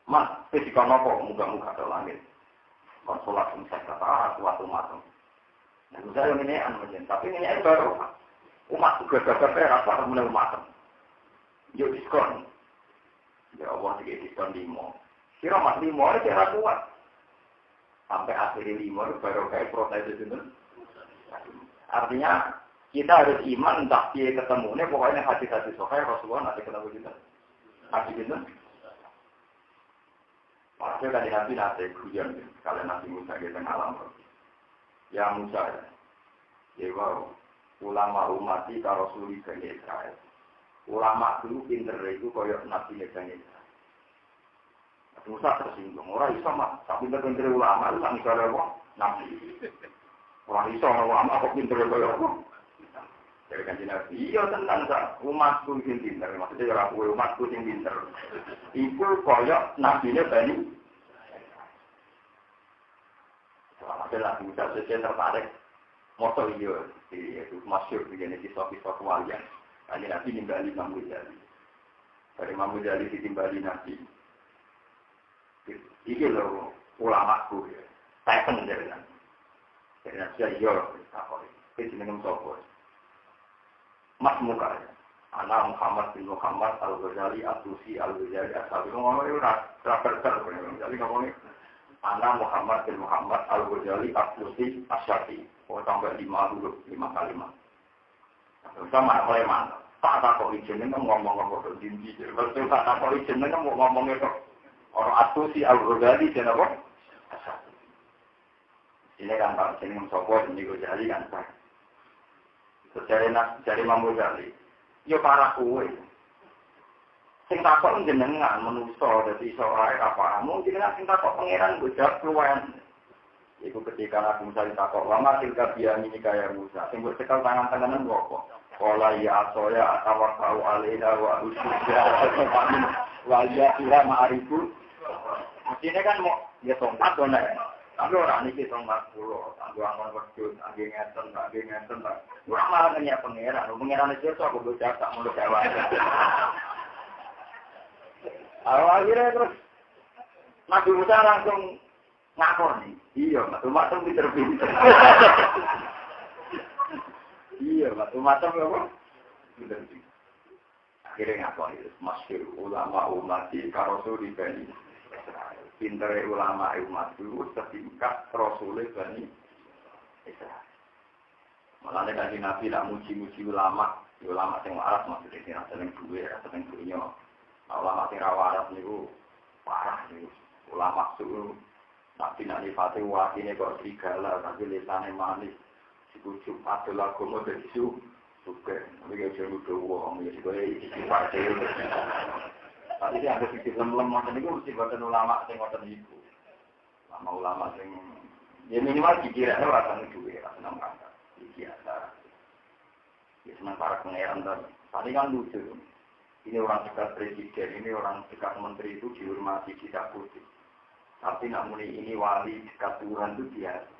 Mas, ketika nopo muka-muka ke langit. Konsulat misalnya kata suatu macam. Nah, misalnya ini aneh, tapi ini baru umat juga gagah apa mulai umat. Yuk diskon. Ya Allah dikit diskon 5. Kira mas 5 itu kira kuat. Sampai akhir 5 baru kayak protes itu. Artinya kita harus iman entah dia ketemunya pokoknya hadis-hadis sahih Rasulullah nanti ketemu kita. Hadis itu. Maksudnya tadi nanti hujan, kalau nanti Musa kita alam. Ya Musa, ya wow, ulama umati karo suri Bani Israel. Ulama dulu pinter itu koyok Nabi Bani Israel. Musa tersinggung, orang iso mah, tapi pinter ulama itu nggak misalnya wong Nabi. Orang iso ulama kok pinter koyok wong. Jadi kan Nabi, iya tenang tak, umatku yang pinter, maksudnya orang umatku yang pinter. Iku koyok Nabi-nya Bani. Maksudnya Nabi Musa saja tertarik. Moto iya, itu masyhur begini kisah-kisah kewalian. Ini Nabi nimbali Imam Ghazali. Dari Imam Ghazali ditimbali Nabi. Ini loh ulamaku ya. Saya penjelasan. Jadi Nabi iya, itu jenengem sapa. Mas muka ya. Anak Muhammad bin Muhammad Al-Ghazali Al-Tusi Al-Ghazali Al-Sabi ngomongnya udah terakhir-terakhir. Jadi ngomongnya Anak Muhammad bin Muhammad Al-Ghazali Al-Tusi Al-Syafi. Oh sampai 5 kalimat. Sama oleh mana? Tak takut izin kan ngomong-ngomong dinti. Kalau tak takut izin kan ngomongnya kok. Orang Al-Tusi Al-Ghazali dan apa? Al-Syafi. Ini kan Pak jeneng sapa ini Ghazali kan Pak. Dari Imam Ghazali. Yo para kowe. Sing takok jenengan manusa dadi iso ae apa mungkin nek sing takok pangeran bocah keluwen. Iku ketika Nabi Musa takok, "Lama tilka biami kaya Musa." Sing mbok cekal tangan-tanganan kok. Qala ya asoya atawakkau alaiha wa asyuja. Wa ya ila ma'arifu. Mestine kan mau ya tongkat to nek. Tapi orang ini tongkat pulau, tanggung angon wedhus, angge ngeten. Ora malah nanya pangeran itu aku bocah tak mau jawab. Akhirnya terus Nabi Musa langsung ngakor nih. Iya, macam-macam pinter-pinter. Iya, macam-macam apa? Pinter-pinter. Akhirnya ngakor itu. Masyhur ulama umat di Karosuri Bani Israel. Pintere ulama umat dulu setingkat Rasulullah Bani Israel. Malah dari Nabi tak muji-muji ulama yang waras maksudnya seneng duwe, seneng dunya. Ulama sing ra waras niku parah niku. Ulama suku Nabi nak nifati watine kok serigala tapi lisane manis. Sikucuk adalah agama dadi suke. Iki jero wong ya kowe iki partai. Tapi dia ada sedikit lemah niku mesti boten ulama sing ngoten niku. Ulama sing ya minimal dikira ora kan duwe ra seneng kan. Iki ada. Ya sementara pangeran tadi kan lucu. Ini orang dekat presiden, ini orang dekat menteri itu dihormati, ditakuti. Tapi namun ini wali dekat Tuhan itu biasa.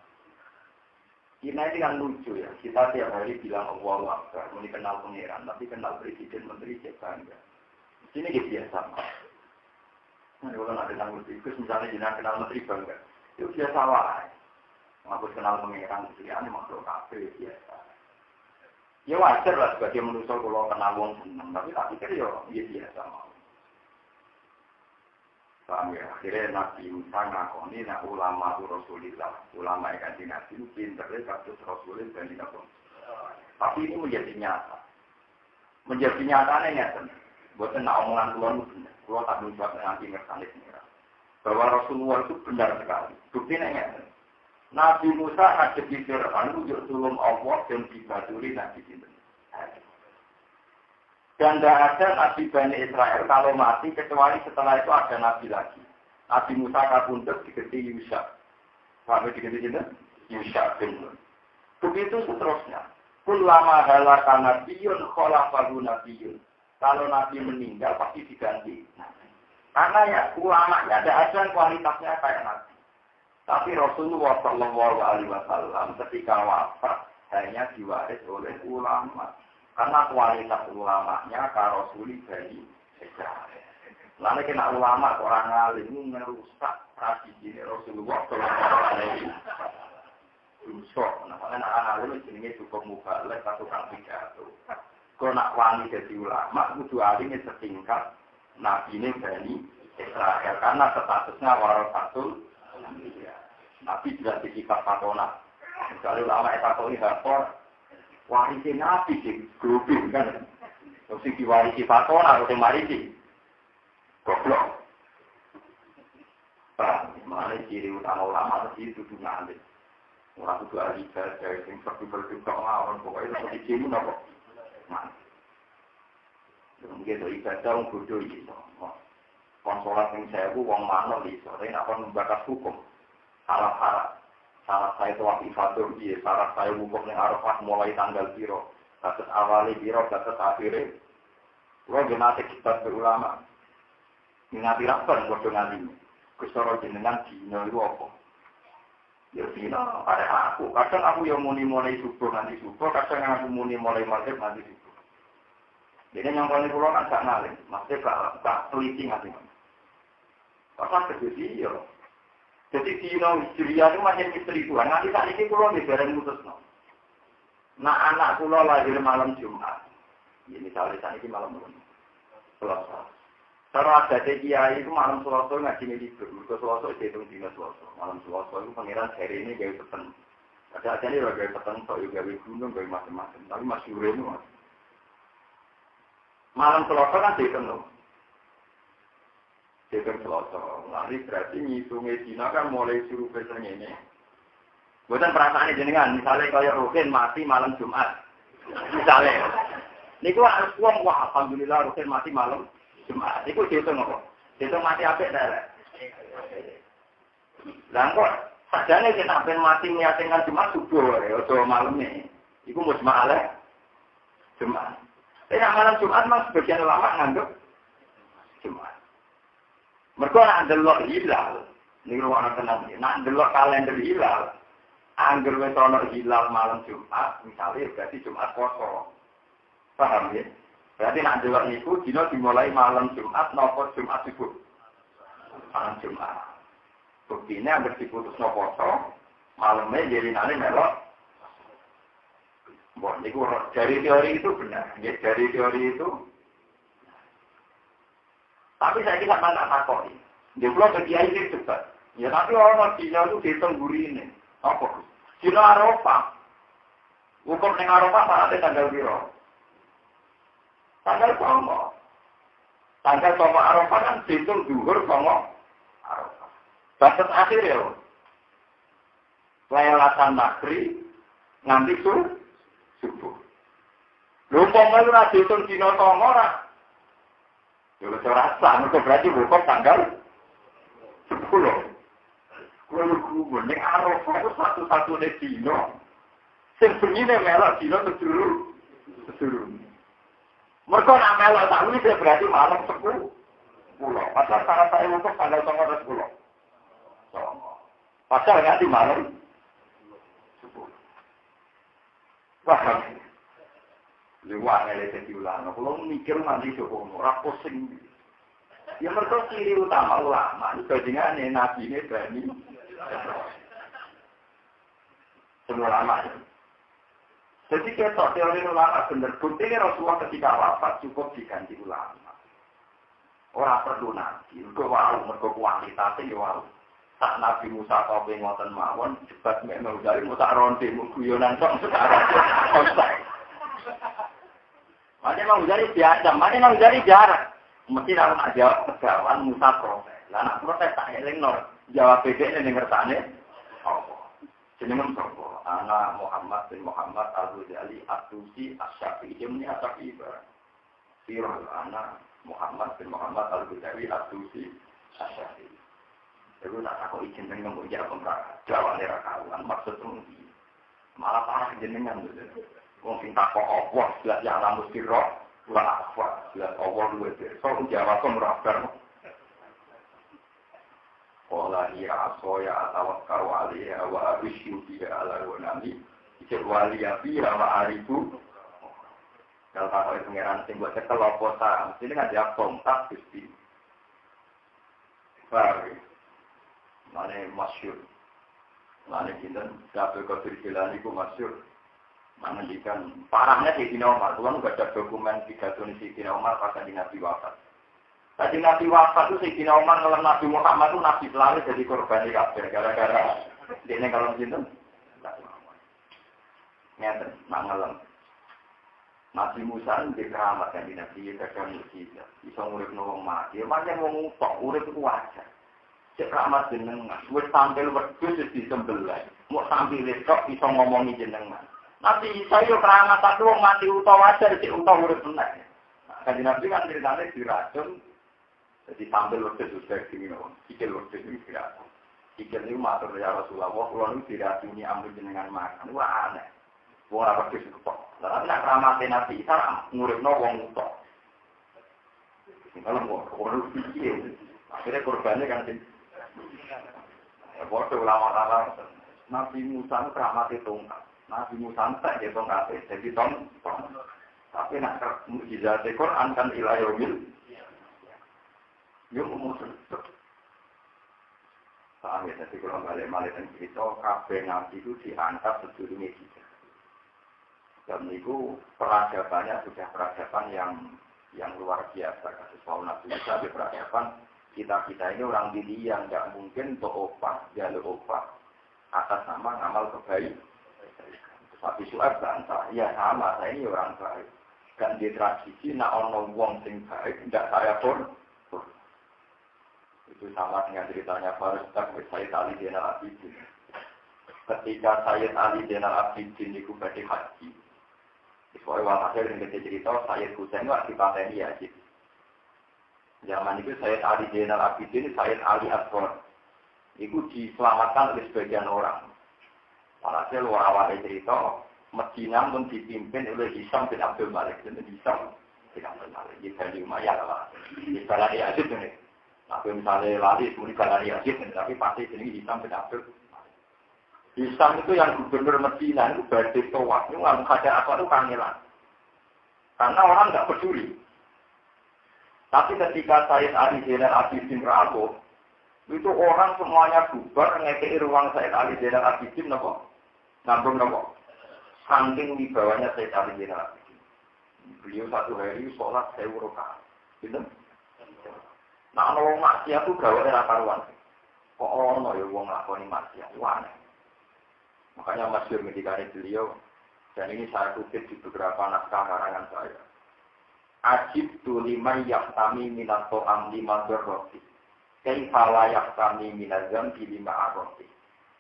Kita ini kan lucu ya, kita tiap hari bilang Allahu Akbar, ini kenal pangeran, tapi kenal presiden, menteri, siapa enggak. Ini biasa. Nah, kalau ada tanggung tikus, misalnya jenah kenal menteri bangga, itu biasa lah. Aku kenal pangeran, ini makhluk kafir, biasa. Ya wajar lah sebagai manusia kalau kenal wong seneng, tapi tak pikir ya biasa mau. Paham ya? Akhirnya Nabi Musa ngakoni nak ulama Rasulullah, ulama yang kanjeng Nabi itu pinternya kasus Rasulullah dan tidak. Tapi ini menjadi nyata. Menjadi nyatanya nyata. Bukan nak omongan keluar benar. Keluar tak menjawab nanti ngerti bahwa Rasulullah itu benar sekali. Buktinya nyata. Nabi Musa ada di Fir'aun untuk tulung Allah dan dibaturi Nabi itu. Dan tidak ada Nabi Bani Israel kalau mati kecuali setelah itu ada Nabi lagi. Nabi Musa kabundut diganti Yusha. Sampai diganti Yusha bin Nun. Begitu seterusnya. Kulama halaka nabiyun kholafahu nabiyun. Kalau Nabi meninggal pasti diganti. Karena ya ulamanya tidak ada kualitasnya kayak Nabi. Tapi Rasulullah SAW ketika wafat hanya diwaris oleh ulama. Karena kualitas ulamanya kalau Rasuli dari Israel. Lalu kena ulama orang alim merusak tradisi Rasulullah SAW. Rusuk. Nah, anak alim jenenge cukup mubalek atau kang pidato. Kalau nak wani jadi ulama, kudu alim setingkat Nabi ini dari Israel karena statusnya warasatul. Nabi jelas disikap patona. Misalnya ulama etatoni hafal, warisi Nabi sih, grupin kan. Terus diwarisi patona, atau marisi. Goblok. Mana ciri utama ulama itu juga alim. Orang itu ahli ibadah, yang seperti kok ngawon, pokoknya seperti ciri nopo. Mungkin itu ibadah orang bodoh itu. Konsolat yang saya wong manor itu, tapi nak membakar hukum. Salah saya itu wakifatur dia, salah saya hukum yang Arafah mulai tanggal biro, batas awali biro, batas akhirnya. Lo jenazah kita berulama, ngati rapan bodoh nanti. Kusoro jenengan dino itu apa? Ya dino ada aku. Kadang aku yang muni subuh nanti subuh, kadang aku muni mulai maghrib nanti subuh. Jadi yang paling pulau kan gak ngalim, maksudnya gak teliti nanti. Apa terjadi ya? Jadi dino Hijriah itu macam istri Tuhan. Nanti saat ini pulau di bareng mutus no. Nah anak pulau lahir malam Jumat. Ya misalnya saat ini malam Selasa. Kalau ada kiai itu malam Selasa ngaji libur. Ke Selasa itu hitung dino Selasa. Malam Selasa itu pangeran hari ini gawe peten. Ada nih gawe peten, so juga gawe gunung, gawe macam-macam. Tapi masih uremu mas. Malam Selasa kan dihitung no. Dihitung Selasa. Nanti berarti ngitungnya dina kan mulai suruh besarnya ini. Bukan perasaan jenengan. Misalnya kayak Rukin mati malam Jumat. Misalnya. Ini harus uang. Wah, alhamdulillah Rukin mati malam Jumat. Itu dihitung apa? Dihitung mati apa dah? Dan kok sajane kita pengen mati meyakinkan Jumat subuh ya, atau malam ini. Itu musma aleh Jumat. Tapi malam Jumat memang sebagian ulama nganggep Jumat. Mereka nak delok hilal, ini ruangan tenang. Nak delok kalender hilal, angger wis ana hilal malam Jumat, misalnya berarti Jumat kosong. Paham ya? Berarti nak delok niku dina dimulai malam Jumat napa Jumat subuh. Malam Jumat. Buktinya hampir diputusno poso, malamnya jadi nanti melok. Bon, niku dari teori itu benar. Ya, dari teori itu. Tapi saya kira tak takoi. Dia pulang ke kiai ini cepat. Ya tapi orang Cina itu dihitung gurine. Apa? Cina Arafah. Hukum dengan Arafah syaratnya tanggal biro. Tanggal sama. Tanggal sama Arafah kan dihitung zuhur sama Arafah. Batas akhir ya. Lailatan maghrib nganti subuh. Lumpang itu nanti dihitung Cina sama orang. Kalau saya rasa, itu berarti bukan tanggal 10. Kalau kubur, ini Arafah itu satu-satunya dino. Sebenarnya melok dino seluruh. Mereka nak melok tahu ini berarti malam 10. Pasal sangat saya untuk tanggal 10. Pasal nanti malam 10. Wah, luar ngelak diulang. Kalau mikir nanti coba ora pusing. Ya mereka ciri utama ulama itu dengan nabi ini berani. Semua ulama. Jadi kita teori ulama benar. Buktinya Rasulullah ketika wafat cukup diganti ulama. ora perlu nabi. Mergo kualitasé yo wae. Tak Nabi Musa tope ngoten mawon, jebat mek Nabi Musa ronde guyonan kok sekarang. Makanya mau jadi biasa, makanya mau jadi jarak. Mesti harus jawab pegawan Musa protes. Lah nak protes tak elingno, jawab bedene ning ngertane apa. Jenengan sapa? Ana Muhammad bin Muhammad Al-Ghazali At-Tusi Asy-Syafi'i ini Asy-Syafi'i. Sirah ana Muhammad bin Muhammad Al-Ghazali At-Tusi Asy-Syafi'i. Itu tak aku izin dengan mengujar pemberangkat. Jawa nera kawan, maksud itu malah parah jenengan. Wong sing takok Allah, jelas ya alam mesti roh, wala apa, jelas Allah luwe so jawab pemerabar. Qala ya asoya atawakkal alaiha wa abishu biha ala wanami. Ijek wali api wa arifu. Kalau tak oleh pengeran sing buat cekel apa ta, mesti kan dia kontak Gusti. Baru mana masyhur, mana kita Abdul Qadir Jilani itu masyhur. Mana ikan parahnya Sayyidina Umar, tuan nggak ada dokumen pidato Sayyidina Umar pas Nabi wafat. Tadi Nabi wafat itu Sayyidina Umar ngelam Nabi Muhammad itu Nabi selalu jadi korban kafir gara-gara dia kalau gitu. Nyata, nak ngelam. Nabi Musa itu keramat kan di Nabi kadang mukjizat, bisa ngurip nolong mati. Macam mau ngutok, urip itu wajar. Cek ramah jenengan, wis tampil wedhus wis disembelih. Mau tampil lesok bisa ngomongi jenengan. Nabi Isa yo keramat tak wong mati utawa wajar cek utawa urip meneh. Kan Nabi kan ceritane diracun. Jadi tampil wedhus wis dingino. Sikil wedhus iki diracun. Sikil niku matur ya Rasulullah, kula niku diracuni ambil jenengan makan. Wah aneh. Wong ora wedhus utok. Lah nek keramat Nabi Isa nguripno wong utok. Kalau mau urip iki akhirnya korbannya kan bodoh ulama-ulama Nabi Musa keramati tongkat. Nabi Musa tak dia tongkat. Jadi tong. Tapi nak mukjizat Quran kan ilayomil. Yuk musuh. Sampai nanti kalau balik dan cerita kabeh nabi itu diangkat sedurunge kita. Dan itu peradabannya sudah peradaban yang luar biasa. Kasus Nabi Musa di peradaban. Kita ini orang diri yang tidak mungkin untuk opah, jalur opah atas nama amal kebaikan. Tapi Syuaib bantah, ya sama, saya ini orang baik. Dan di tradisi, nak ono wong sing baik, tidak saya pun. Itu sama dengan ceritanya Farustak, Sayyid Ali Zainal Abidin. Ketika Sayyid Ali Zainal Abidin itu berarti haji. Sesuai walhasil yang kita cerita, Sayyid Husain waktu dipateni haji. Zaman itu Sayyid Ali Zainal Abidin, Sayyid Ali Asghar. Itu diselamatkan oleh sebagian orang. Walhasil awalnya cerita, Medina pun dipimpin oleh Hisam bin Abdul Malik. Jadi Hisam bin Abdul Malik. Jadi dari Umayyah lah. Di Balani Yazid ini. Tapi misalnya lari, kemudian Balani Yazid ini. Tapi pasti ini Hisam bin Abdul Malik. Hisam itu yang gubernur Medina itu berarti tawaf. Itu nggak ada apa itu kangelan. Karena orang nggak peduli. Tapi ketika Sayyid Ali Zainal Abidin rapuh, itu orang semuanya bubar ngekei ruang Sayyid Ali Zainal Abidin, nopo, nambung nopo, saking wibawanya Sayyid Ali Zainal Abidin. Beliau satu hari sholat 1000 rakaat, gitu. Nah, orang maksiat itu gawe era karuan. Kok orang ya wong lakoni maksiat, aneh. Makanya masyhur ketika beliau, dan ini saya kutip di beberapa naskah karangan saya. Ajib tu liman yaktami minato amlima berroti. Kaifala yaktami minazam di lima arroti.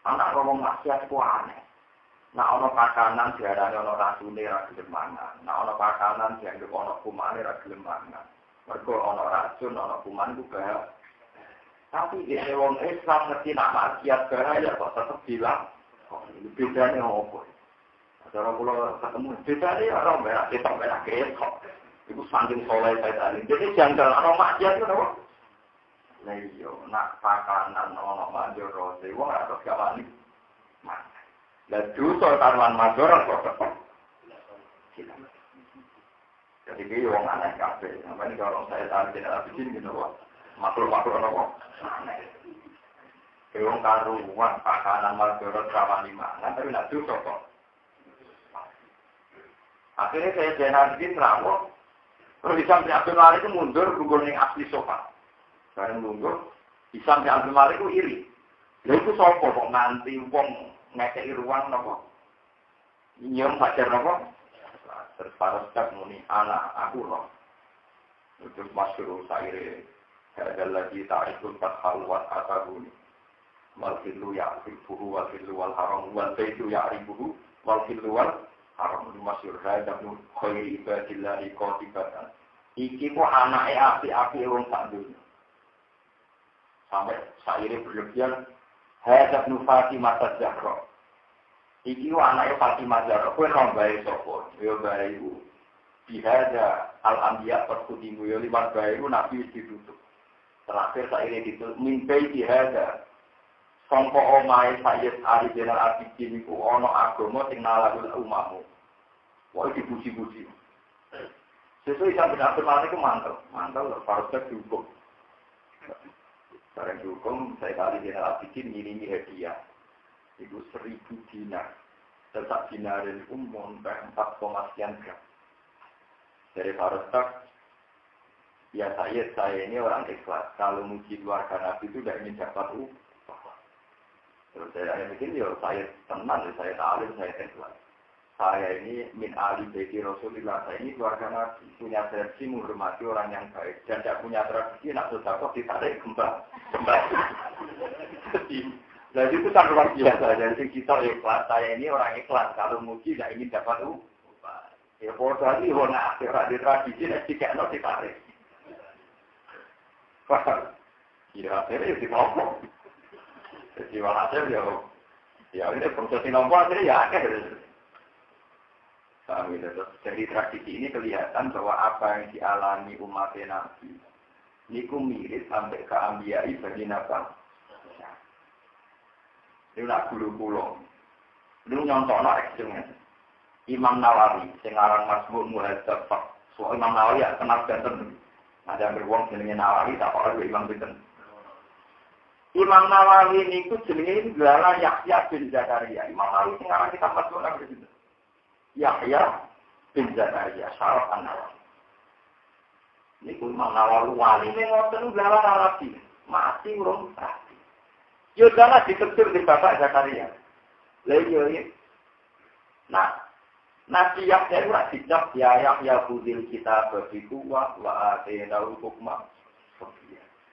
Anak ngomong maksiat ku aneh. Nah ono pakanan diarani ono rasune ra gelem mangan. Nah ono pakanan dianggep ono kumane ra gelem mangan. Mergo ono racun ono kuman ku bahaya. Tapi dhewe wong Islam ngerti nak maksiat bahaya kok tetep bilang kok bedane opo. Cara kula ketemu bedane ora merah ketok merah ketok. Itu saking soleh saya tadi. Jadi janggal orang maksiat itu apa? Nah iya, nak pakanan orang major rose, wong atau siapa nih? Dan justru taruhan major kok. Jadi dia orang aneh kafe. Namanya kalau saya tadi tidak habis ini gitu, makhluk apa? Orang karuan pakanan major rawan lima. Tapi nak justru kok. Akhirnya saya jenazah rawat. Terus Hisam bin Abdul Malik itu mundur, gugur ning asli sofa. Bareng lungguh, Isam bin Abdul Malik itu iri. Lha iku sapa kok nganti wong ngekeki ruang napa? Nyong pacar napa? Terus para staf muni anak aku loh. Terus masyhur saire ada lagi ta'riful fathal wa atahuni. Wal filu ya'rifuhu wal filu wal haram wal baitu ya'rifuhu wal filu wal haram. Masyhur ada nu khairi ibadillah qatibatan. Iki ku anake api-api wong sak dunya. Sampai saire berlebihan hadap nu Fatimah Zahra. Iki anake Fatimah Zahra, kowe rambae sapa? Yo bae iku. Bihada al-anbiya perkudimu yo liwat bae iku nabi wis ditutup. Terakhir saire ditutup mimpi bihada. Sangka omahe Sayyid Ali bin Al-Abidin iku ana agama sing nalahul umamu. Wae dipuji-puji. Sesuai sampai Abdul Malik iku mantel farsa dihukum. Barang dihukum Sayyid Ali bin Al-Abidin ngiringi hadiah. Itu 1000 dinar. Tetap dinarin umum 4,7 gram. Dari Farostak, ya saya ini orang ikhlas. Kalau muji keluarga Nabi itu tidak ingin dapat upah. Terus saya bikin, ya saya tenang, saya alim, saya ikhlas. Saya ini min ali baiti Rasulullah. Saya ini keluarga Nabi. Punya tradisi menghormati orang yang baik. Dan tidak punya tradisi, nak sedekah ditarik kembali. Jadi itu kan luar biasa. Jadi kita ikhlas. Saya ini orang ikhlas. Kalau muji tidak ingin dapat upah. Ya kalau tadi orang akhirat di tradisi jika no ditarik. Kira akhirnya ya dikelompok. Jadi walhasil ya ini proses dikelompok akhirnya ya akhir. Dari tradisi ini kelihatan bahwa apa yang dialami umat Nabi ini mirip sampai ke Ambiyai bagi Nabi. Ini nak gulu-gulu. Ini nyontohnya ekstremnya. Imam Nawawi, sekarang Masbuk Muhadzab. So Imam Nawawi ya kenal ganten. Ada yang beruang jenenge Nawawi, tak apa Imam Biden. Imam Nawawi ini itu jenenge gelar Yahya bin Zakaria. Imam Nawawi sekarang kita Masbuk Nabi itu. Yahya bin Zakaria, Syaraf An-Nawawi. Ini Imam Nawawi wali ini ngoten gelar Arabi. Mati urung mati. Yo dalah ditegur di Bapak Zakaria. Lah iya. Nah, Nabi Yahya ora dicap ya Yahya budil kita begitu wa atena hukma.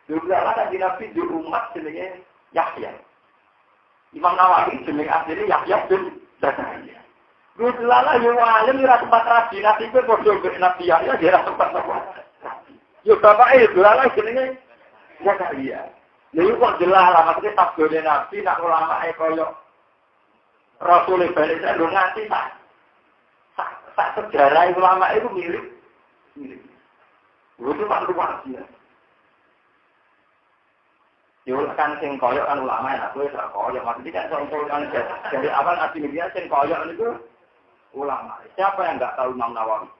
Juga ada di Nabi di umat jenenge Yahya. Imam Nawawi jenenge asline Yahya bin Zakaria. Gus lala yo alim ora tempat rabi Nabi itu padha mbek Nabi Yahya ora tempat apa. Yo bapake lala jenenge Zakaria. Lha iku kok jelas lah maksudnya tabone Nabi nak ulama kaya Rasul balik lho nganti sak sejarah ulama itu mirip. Itu tak luar biasa. Yo kan sing kaya kan ulama ya aku ora kaya maksudnya kan contoh kan dari awal aslinya sing kaya itu ulama. Siapa yang enggak tahu Imam Nawawi?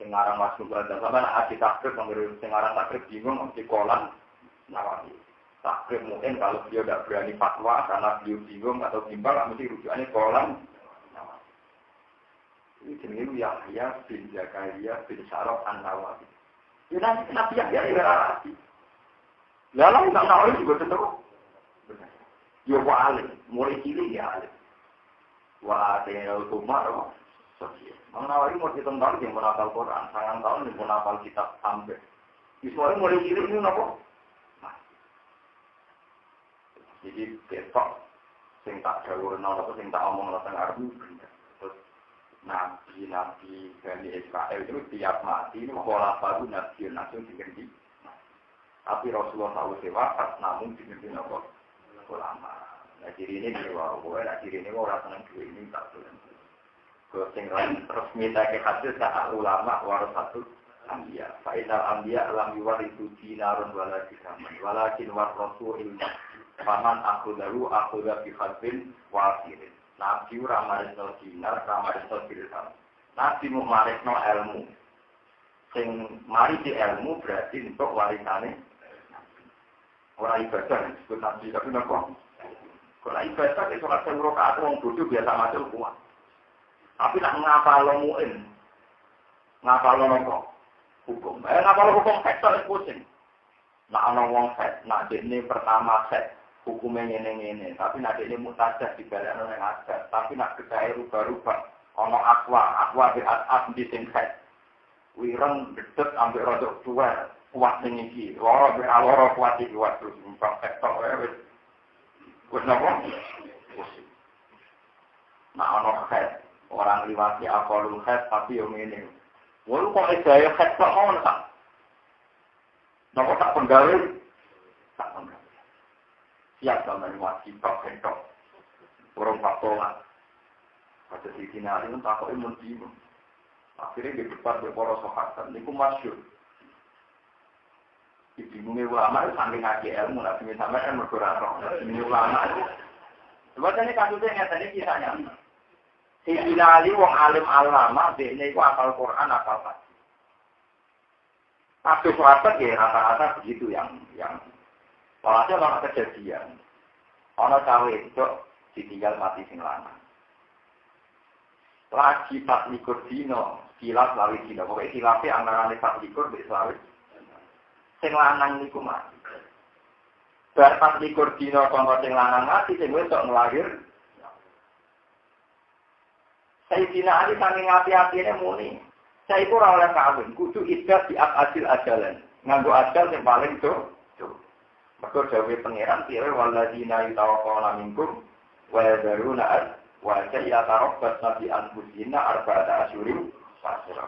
Sing aran masuk ada sama ahli takrib sing aran takrib bingung mesti kolan Nawawi. Takrib mungkin kalau dia tidak berani fatwa karena beliau bingung atau bimbang, mesti rujukannya kolam. Ini jenis Yahya bin Zakaria bin Syaraf An-Nawawi. Ya nanti Nabi Yahya ya rapi. Lalu Imam Nawawi juga tentu. Ya wali, mulai cilik ya alim. Wah, tinggal kumar, Imam Nawawi mau ditentang yang menapal Quran, sangat tahun yang menapal kitab sampai. Ismail mulai cilik ini apa? Jadi besok sing tak dawuh ana apa sing tak omong teng arep terus nabi Bani Israel itu tiap mati ini pola baru nabi diganti. Tapi Rasulullah SAW wafat namun diganti apa ulama. Nah ciri ini bahwa ciri ini orang senang duit ini tak boleh. Kalau sing resmi tak hadis tak ulama warasatul anbiya. Fa'inal anbiya lam yuwarithu dinarun wala dirhaman walakin warasul ilmu. Paman aku dari khadbin wasirin. Nabi ramarisno dinar, ramarisno dirham. Nabi mau marisno ilmu. Sing mari di ilmu berarti untuk warisane. Orang ibadah disebut Nabi tapi nopo. Kalau ibadah itu sholat 10 rakaat orang bodoh biasa macam kuat. Tapi nak ngapalo muin, ngapalo nopo hukum. Ngapalo hukum sektor pusing. Nak ana wong set, nak dekne pertama set hukumnya ngene-ngene, tapi nak dekne mutajah dibalekno ning adat, tapi nak kedae rubah-rubah ana akwa di atas di sing set. Wireng dedet ambek rodok tua, kuat ning iki. Loro kuat iki kuat terus numpak sektor wis. Wis napa? Nak ana set, orang liwati akolul set tapi yo ngene. Wong kok edaya set kok ngono ta? Napa tak penggawe? Tak penggawe. Siap sampeyan wajib tok. Urung patola. Pada di sini hari itu takoke mun dino. Akhirnya di depan para sahabat niku masyhur. Ibingunge ulama itu saking ngaji ilmu nek sampeyan mergo ora roh. Ini ulama. Sebabnya kasusnya ngene iki kisahnya. Si Ali wong alim alama dekne iku hafal Quran hafal hadis. Tapi sahabat ya rata-rata begitu yang walhasil orang kejadian. Ono cawe itu ditinggal mati sing lanang. Lagi 24 dino, kilap lawi dino. Pokoknya kilapnya antara 24 mbek lawi. Sing lanang niku mati. Bar 24 dino kanggo sing lanang mati sing wedok nglahir. Sayyidina Ali saking hati-hatine muni. Saya itu ora oleh kawin, kudu iddah di adil ajalan. Nganggo ajal yang paling do. Mergo dawuhe pangeran piye waladina yatawaffawna minkum wa yadharuna wa yatarabbas nabi anfusina arba'ata asyurin.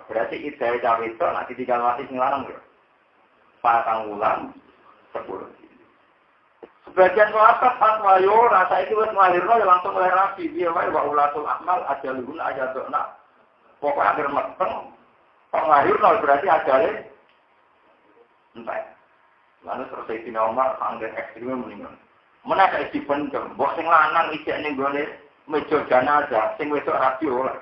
Berarti iddah cawe itu nanti ditinggal mati sing lanang yo. 4 wulan 10. Sebagian sahabat fatwa yo rasa itu wis nglahirno langsung oleh rabi piye wae wa ulatul akmal ajalun ajadna. Pokoknya akhir meteng penglahirno berarti ajalnya entah. Lalu terus Sayyidina Umar panggil ekstrimnya meninggal. Mana kayak dipendem, bos sing lanang ijek ning gone meja jenazah, sing wedok radio lah.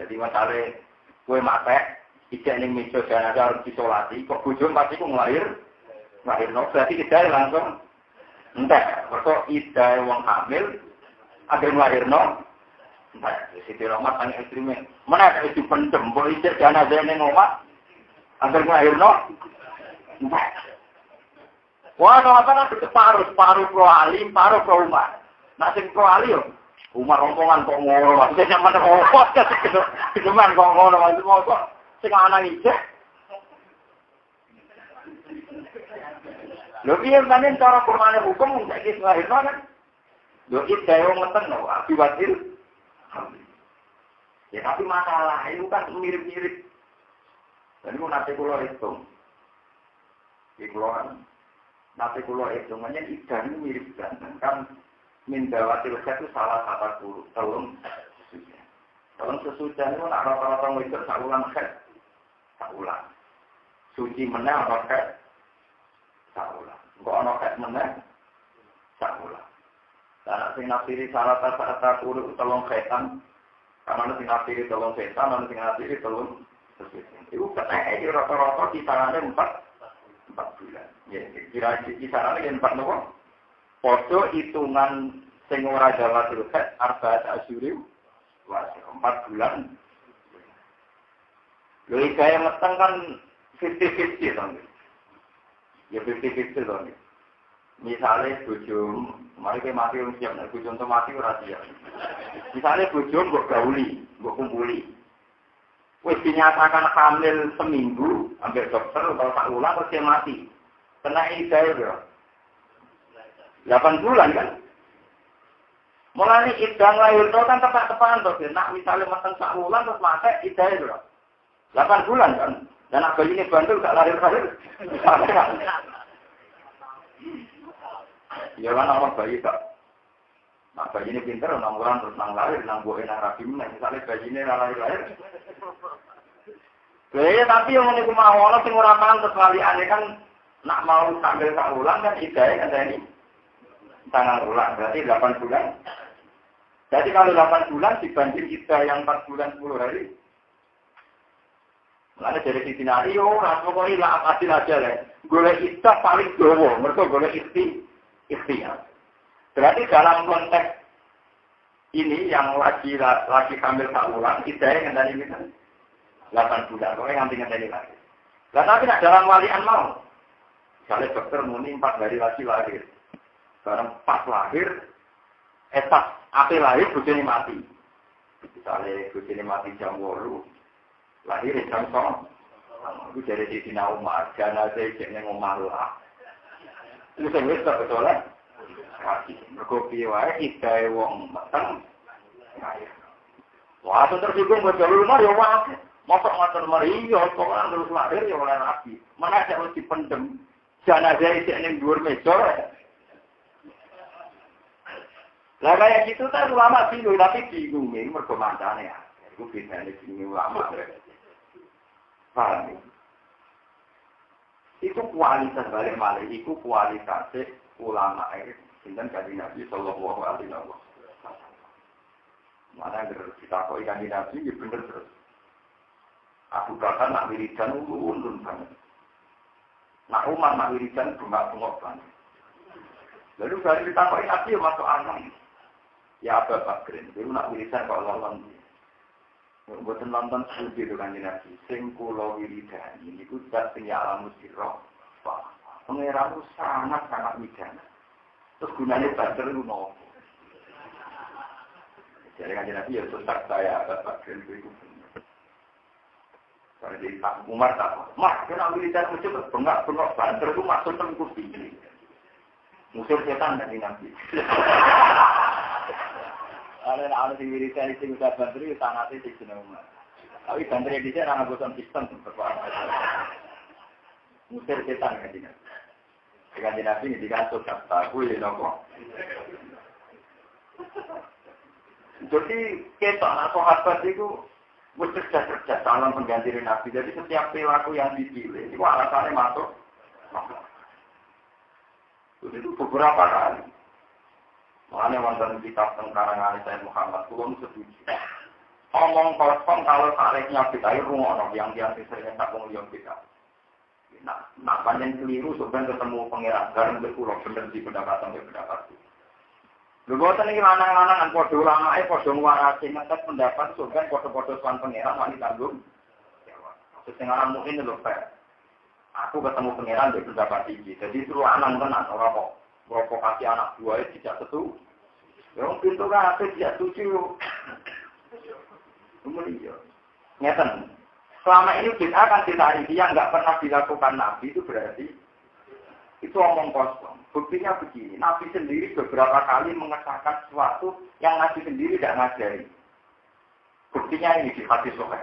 Jadi masalah kowe matek ijek ning meja jenazah harus disolati, kok bojo pasti ku nglahirno berarti kita langsung entah. Mergo ida wong hamil agar nglahirno entah. Siti Rahmat tanya ekstrimnya, mana kayak dipendem, bos ijek jenazah ning omah agar nglahirno. Wah, apa itu paruh pro alim, paruh pro Umar. Nah, sing pro alim, Umar rombongan kok ngono, maksudnya mana kok cuman kok ngono, maksudnya kok sing anak iki. Lho piye panen cara Qur'ane hukum saiki lahirno kan? Lho iki dhewe ngeten lho, akibatil. Ya tapi masalah itu kan mirip-mirip. Dan itu nanti kula hitung. Di keluaran, nanti kalau hitungannya ikan mirip ganteng kan mindawatil khat itu salah satu telung sesudah. Telung sesudah itu nak rata-rata ngikut sakulan khat, sakulan. Suci menang atau khat, sakulan. Kok ada khat menang, sakulan. Dan sing nafsiri salah satu telung khatan, karena sing nafsiri telung khatan, dan sing nafsiri telung sesudah. Itu katanya rata-rata di tangannya 4 bulan. Ya, kira kisarannya yang 4 nopo. Foto hitungan sing ora jawatul khat arba'at asyuri wa 4 bulan. Lho iki meteng kan 50-50 to. Ya 50-50 to. Misale bojo, mari ke mati wong siap nek bojo entuk mati ora siap. Misale bojo mbok gauli, mbok kumpuli. Wis dinyatakan hamil seminggu, ambil dokter atau tak ulang terus dia mati. Kena iddah ya. 8 bulan kan? Mulai iddah lahir itu kan tepat-tepatan tuh. Nak misalnya makan tak ulang terus mati iddah ya. 8 bulan kan? Dan nak bayi ini bandul gak lahir-lahir. Ya kan orang bayi tak. Nah bayi ini pintar, 6 bulan terus nang lahir, nang buah nang rabi menang. Misalnya bayi ini lahir-lahir. Ya tapi yang ini mau orang sing ora pantes waliane kan nak mau sambil tak ulang kan idahnya kan tadi tangan ulang berarti 8 bulan. Jadi kalau 8 bulan dibanding idah yang 4 bulan 10 hari. Mulane dari sisi nari yo ora pokoke lah adil aja lah. Golek idah paling dawa, mergo golek ikhtiar. Berarti dalam konteks ini yang lagi hamil tak ulang idahnya kan tadi kita 8 bulan, pokoknya nganti ngenteni lagi. Lah tapi nak dalam walian mau, Misalnya dokter muni 4 hari lagi lahir. Barang pas lahir, pas ape lahir bojone mati. Misalnya bojone mati jam 8, lahir jam 9. Iku jare di Sina Umar, jenazah jenenge omah lah. Iku sing wis tak betole. Mergo piye wae iki wong mateng. Wah, tersinggung buat jalur rumah ya wae. Mosok ngatur mari ya kok terus lahir ya oleh nabi. Mana harus dipendem. Jenazah iki ning dhuwur meja. Lah kayak gitu kan ulama bingung tapi bingung ini mergo mancane ya. Iku bedane bingung ulama. Paham? Itu kualitas balik malih, itu kualitas ulama ini. Sinten kanjeng Nabi sallallahu alaihi wasallam. Mana kita kok kanjeng Nabi ya bener terus. Aku Bakar nak wiridan ulun banget. Nak Umar nak wiridan bengak-bengok banget. Lalu dari ditakoki Nabi ya masuk anak. Ya Abu Bakar, dia nak wiridan kok lawan. Mboten nonton studi itu kanjeng Nabi. Sing kula wiridan niku zat sing alam sirah. Pengeranmu sangat widana. Terus gunanya Badar itu nopo. Jadi kanjeng Nabi ya susah saya Abu Bakar itu. Kalau di Pak Umar tak, Mak, kena militer musuh bengak-bengak Badar itu masuk tengku tinggi. Musuh setan kanjeng Nabi. Ada di militer itu sudah Badar itu sangatnya di sini Umar. Tapi Badar di sini orang bosan sistem berkuasa. Musuh setan kanjeng Nabi. Kanjeng Nabi ini dikasih kata, gue nopo. Jadi kita anak sahabat itu cerdas dalam pengganti Nabi. Jadi setiap perilaku yang dipilih itu alasannya masuk. Itu beberapa kali. Makanya wonten kitab tengkarangan Sayyid Muhammad Kulon setuju. Omong kosong kalau tariknya kita rumah yang sering tak mengulang kita. Nak panjang keliru sebenarnya ketemu pangeran garam berpulau bener di pendapatan. Lho boten iki lanang-lanangan padha ulamae padha ngwarasi ngetes pendapat sebenarnya padha-padha sowan pangeran wani tanggung. Sing aran mukmin lho Pak. Aku ketemu pangeran di pendapat iki. Jadi suruh anak tenan ora kok provokasi anak buahnya tidak setuju. Yang pintu kan tidak setuju. Kemudian ngeten. Selama ini kita akan ditarik yang nggak pernah dilakukan Nabi itu berarti itu omong kosong. Buktinya begini, Nabi sendiri beberapa kali mengesahkan sesuatu yang Nabi sendiri tidak ngajari. Buktinya ini di hadis Sahih.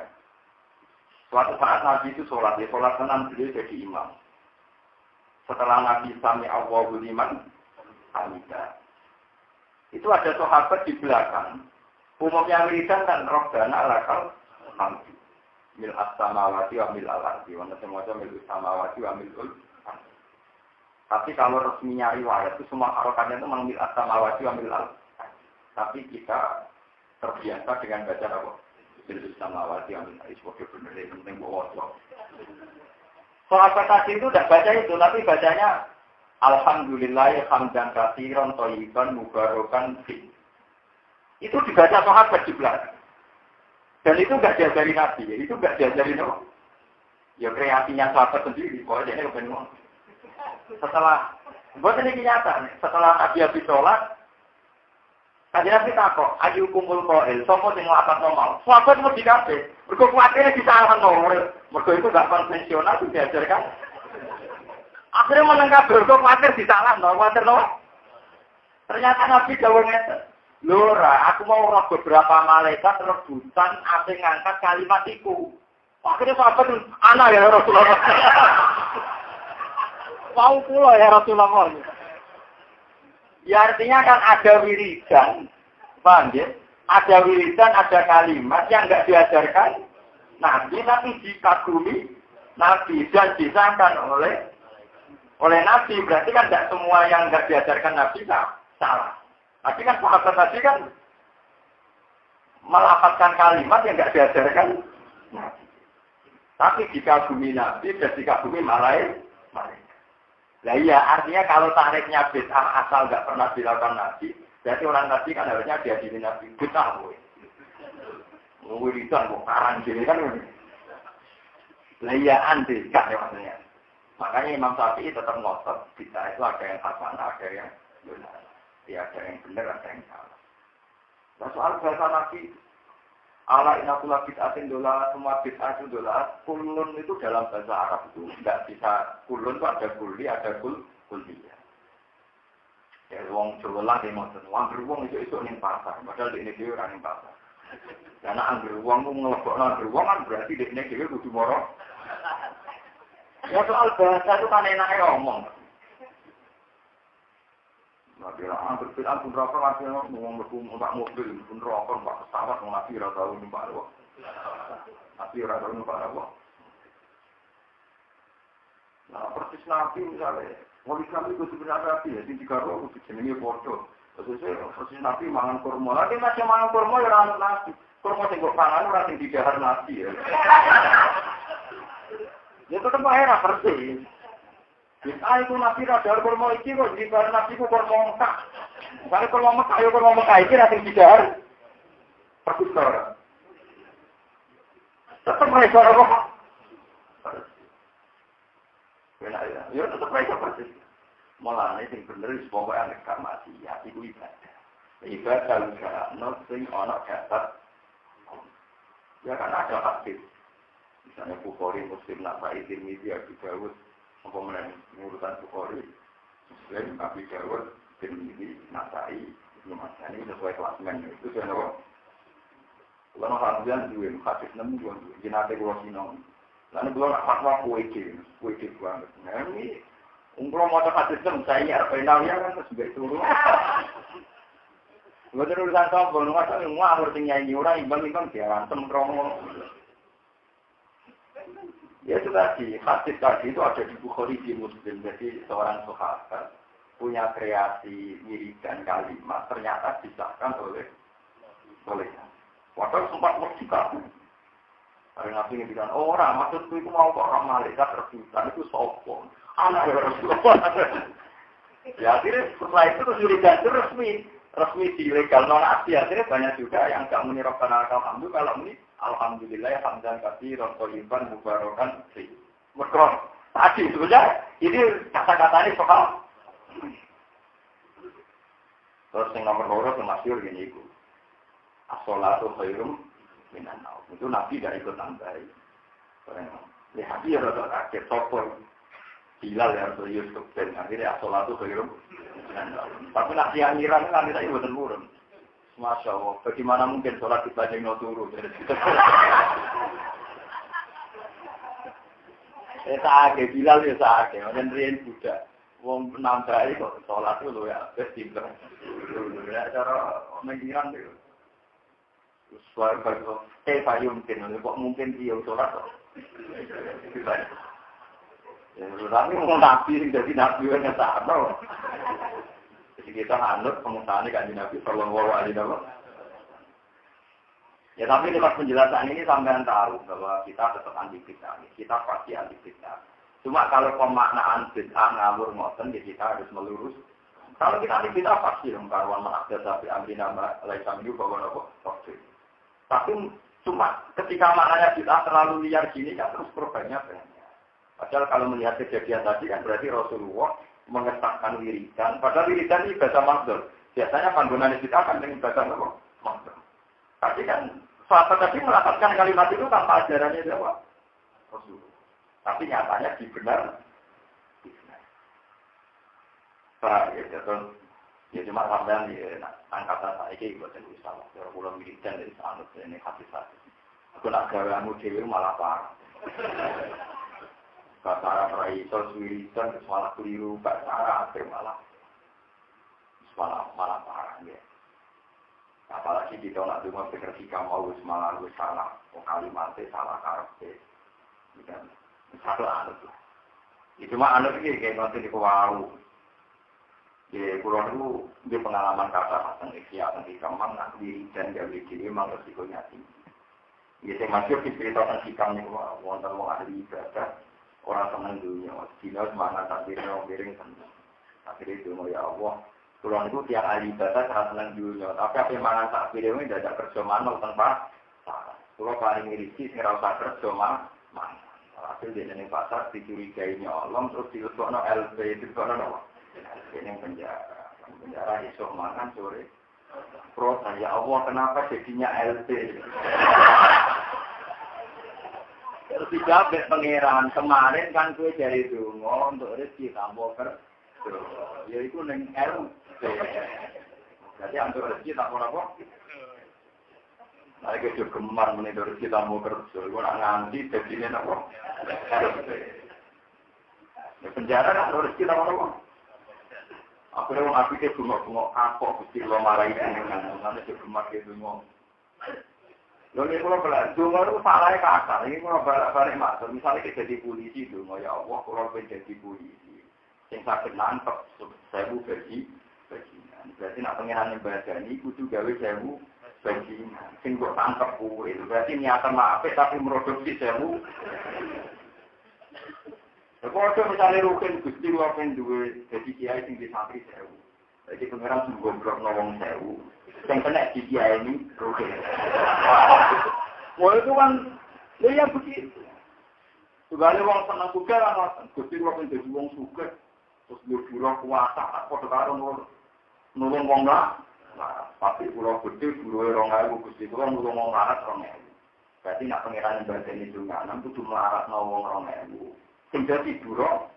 Suatu saat Nabi itu sholat tenang beliau jadi imam. Setelah Nabi sami Allahu liman hamidah. Itu ada sahabat di belakang. Umumnya wiridan kan Rabbana lakal hamd. Mil as-samawati wa mil al-ardi. Wanda semuanya mil as-samawati wa mil al-ardi. Tapi kalau resminya riwayat itu semua harokannya itu memang mil as-samawati wa mil al-ardi. Tapi kita terbiasa dengan baca apa? Mil as-samawati wa mil al-ardi. Sebagai benar yang penting bawa. Sahabat tadi itu tidak baca itu, tapi bacanya Alhamdulillah hamdan katsiran thayyiban mubarakan fi. Itu dibaca sahabat di belakang. Dan itu enggak diajari Nabi, itu enggak diajari Nabi. Ya kreasinya sahabat sendiri, pokoknya ini kebenuan. Setelah, buat ini nyata, setelah Nabi habis sholat, Kanjeng Nabi takok, ayu kumpul koel, sopo sing nglapat normal. Sahabat mau dikasih, mergo kuatire disalahkan nomor, mergo itu enggak konvensional itu diajarkan. Akhirnya meneng kabeh kok kuatir disalahno, kuatir no. Ternyata Nabi dawuh ngeten. Lora, aku mau roh beberapa malaikat rebutan asing ngangkat kalimat itu. Akhirnya sahabat anak ya Rasulullah. Mau pula ya Rasulullah. Ya artinya kan ada wiridan, paham ya? Ada wiridan, ada kalimat yang enggak diajarkan Nabi, tapi dikagumi Nabi dan disangkan oleh Nabi. Berarti kan tidak semua yang enggak diajarkan Nabi salah. Tapi kan sahabat tadi kan melafazkan kalimat yang enggak diajarkan Nabi. Tapi dikagumi Nabi dan dikagumi malaikat. Nah iya, artinya kalau tariknya bid'ah asal enggak pernah dilakukan Nabi, berarti orang tadi kan harusnya diadili Nabi. Bid'ah boy. Wiridan kok karang gini kan. Lah iya anti kan ya maksudnya. Makanya Imam Syafi'i tetap ngotot, kita itu ada yang hasanah, ada yang benar. Ya, ada yang benar, ada yang salah. Nah, soal bahasa Nabi, ala inakula bid'atin dolar, semua bid'ah itu dolar, kulun itu dalam bahasa Arab itu tidak bisa, kulun itu ada kuli, ada kuliyah. Ya, wong Jawa lah yang ngotot, anggur wong itu ning pasar, padahal di ini dia orang ning pasar. Karena anggur wong itu ngelebok anggur wong kan berarti di ini dia kudu moro. Ya soal bahasa itu kan enaknya ngomong. Nah, dia anggur bid'ah pun rokok masih ngomong mbak mobil, pun rokok, mbak pesawat, nabi ora tau numpak rokok. Nabi ora tau numpak rokok. Nah, persis nabi misalnya, wali kami itu sebenarnya nabi ya, di tiga roh itu jenenge foto. Persis nabi mangan kurma. Nanti macam mangan kurma ya ora nabi. Kurma sing kok pangan ora sing didahar nabi ya. Ya tetep ae ra persis. Bisa itu nabi radar kurma iki kok didahar nabi ku kurma Mekah. Misalnya kurma Mekah ya kurma Mekah iki ra sing didahar. Persis ora. Tetep mereka kok. Ya tetap mereka persis. Malah ini yang bener pokoknya mereka mati. Ya itu ibadah. Ibadah juga sing ana dapat. Ya kan ada hadis. Misalnya Bukhari, Muslim, Nasai, Tirmidzi, Abu Dawud, apa mengurutan Bukhari, Muslim, Abu Dawud, Tirmidzi, Nasai, Ibnu Majah ini sesuai klasmen itu sudah apa? Kalau hadian dua, hadis 6 dua, jenate kula sinau. Lalu kula nak fatwa kuwe banget. Nah ini umpama mau hadis 6 saya final ya kan sebagai turun. Betul urusan sombong, masa semua harus nyanyi orang imbang dia rantem kromo. Ya itu tadi, hadis tadi itu ada di Bukhari di Muslim. Jadi seorang sahabat punya kreasi wiridan kalimat ternyata disahkan oleh Padahal sempat merdeka. Ada nabi yang bilang, orang maksudku itu mau orang malaikat rebutan itu sopong. Anak Rasulullah. Ya akhirnya setelah itu terus wiridan itu resmi ilegal non-nabi. Akhirnya banyak juga yang tidak menirapkan alhamdulillah. Kalau ini alhamdulillah hamdan katsiran thayyiban mubarakan fi. Mereka tadi sebenarnya ini kata-kata ini soal. Terus yang nomor 2 yang masyhur gini itu. As-sholatu khairum minan naum. Itu Nabi dari ikut tambahi. Lihat dia rada kaget sopor. Bilal yang serius dan akhirnya as-sholatu khairum minan naum. Tapi nak siang-siang kan kita ibu turun. Masya Allah, bagaimana mungkin sholat kita yang turun? Saake Bilal ya saake, macam rian Buddha. Wong nambah kok sholat itu loh ya, festival. Ya cara mengiran itu. Suara bagus, mungkin, kok mungkin dia sholat kok. Ya, tapi mau nabi, jadi nabi yang sama. Jadi kita anut pengusahaan kan Nabi Sallallahu Alaihi Wasallam. Ya tapi lewat penjelasan ini sampean tahu bahwa kita tetap anti bid'ah. Kita pasti anti bid'ah. Cuma kalau pemaknaan bid'ah ngawur ngoten, ya kita harus melurus. Kalau kita anti bid'ah pasti dong karuan menakdir tapi amrina laisa minhu bahwa pasti. Tapi cuma ketika maknanya bid'ah terlalu liar gini kan terus korbannya banyak. Padahal kalau melihat kejadian tadi kan berarti Rasulullah mengesahkan wiridan. Padahal wiridan ini bahasa maksud. Biasanya panggonan bid'ah kan dengan bahasa maksud. Tapi kan sahabat tadi melakukan kalimat itu tanpa ajarannya Jawa. Rasulullah. Tapi nyatanya dibenar. Ya cuma sampean di angkatan saya ini buat yang bisa. Kalau pulang wiridan dari sanut ini hati-hati. Aku nak gawamu dewi malah parah. Kata Raiso wiridan malah keliru, kata akhir malah parah ya. Apalagi di tahun itu mau seketika mau malah salah, kalimatnya salah karakter, dan salah anut lah. Itu mah anut ini kayak nanti di kawau. Ya kurang itu di pengalaman kata tentang ikhya nanti kamar nanti dan dari sini memang resikonya tinggi. Ya saya masih diceritakan hikamnya wonten wong ahli ibadah. Orang senang dunia, Cina semangat takdirnya miring senang. Akhirnya itu ya Allah. Pulang itu tiap ahli ibadah sangat senang dunia. Tapi apa yang mangan takdirnya ini tidak ada kerja manual tanpa. Pulang paling mirisi, nggak usah kerja manual. Hasil dia ning pasar dicurigai nyolong terus dilebokno LP dilebokno apa? Ini penjara. Penjara esok makan sore. Protes ya Allah kenapa jadinya LP? Terus dijawab pangeran kemarin kan gue dari dungo untuk rezeki tambah kerja. Ya itu neng LP. Jadi untuk rezeki tambah apa? Nah, itu gemar menidor kita mau kerja. Gue nak nganti jadinya apa? LP. Penjara kan harus kita apa? Aku orang apikir cuma kapok mesti lo marahin dengan mana cuma gitu ngomong. Lalu kalau balik cuma itu salahnya kasar. Ini kalau balik masuk, misalnya kita jadi polisi dulu, ya Allah kalau jadi polisi, yang sakit nangkep, saya bu bajingan. Berarti nak pengiran ibadah ini kudu gawe saya bu bajingan. Sing kok tangkep bu itu berarti niatan maaf tapi produksi saya bu. Kalau misalnya rukin gusti rukin dua jadi kiai sing di santri sewu, jadi pengiran sungguh blok nawang sewu, yang kena di kiai ini rukin. Wah itu kan, ya begitu. Sebenarnya orang senang suka kan, gusti rukin jadi wong suka, terus berburuh kuasa, apa sekarang nulung wong lah, tapi pulau gede pulau orang gusti itu kan nulung wong larat orang berarti nak pengiran ibadah ini juga, nampu cuma larat nawang orang menjadi buruk.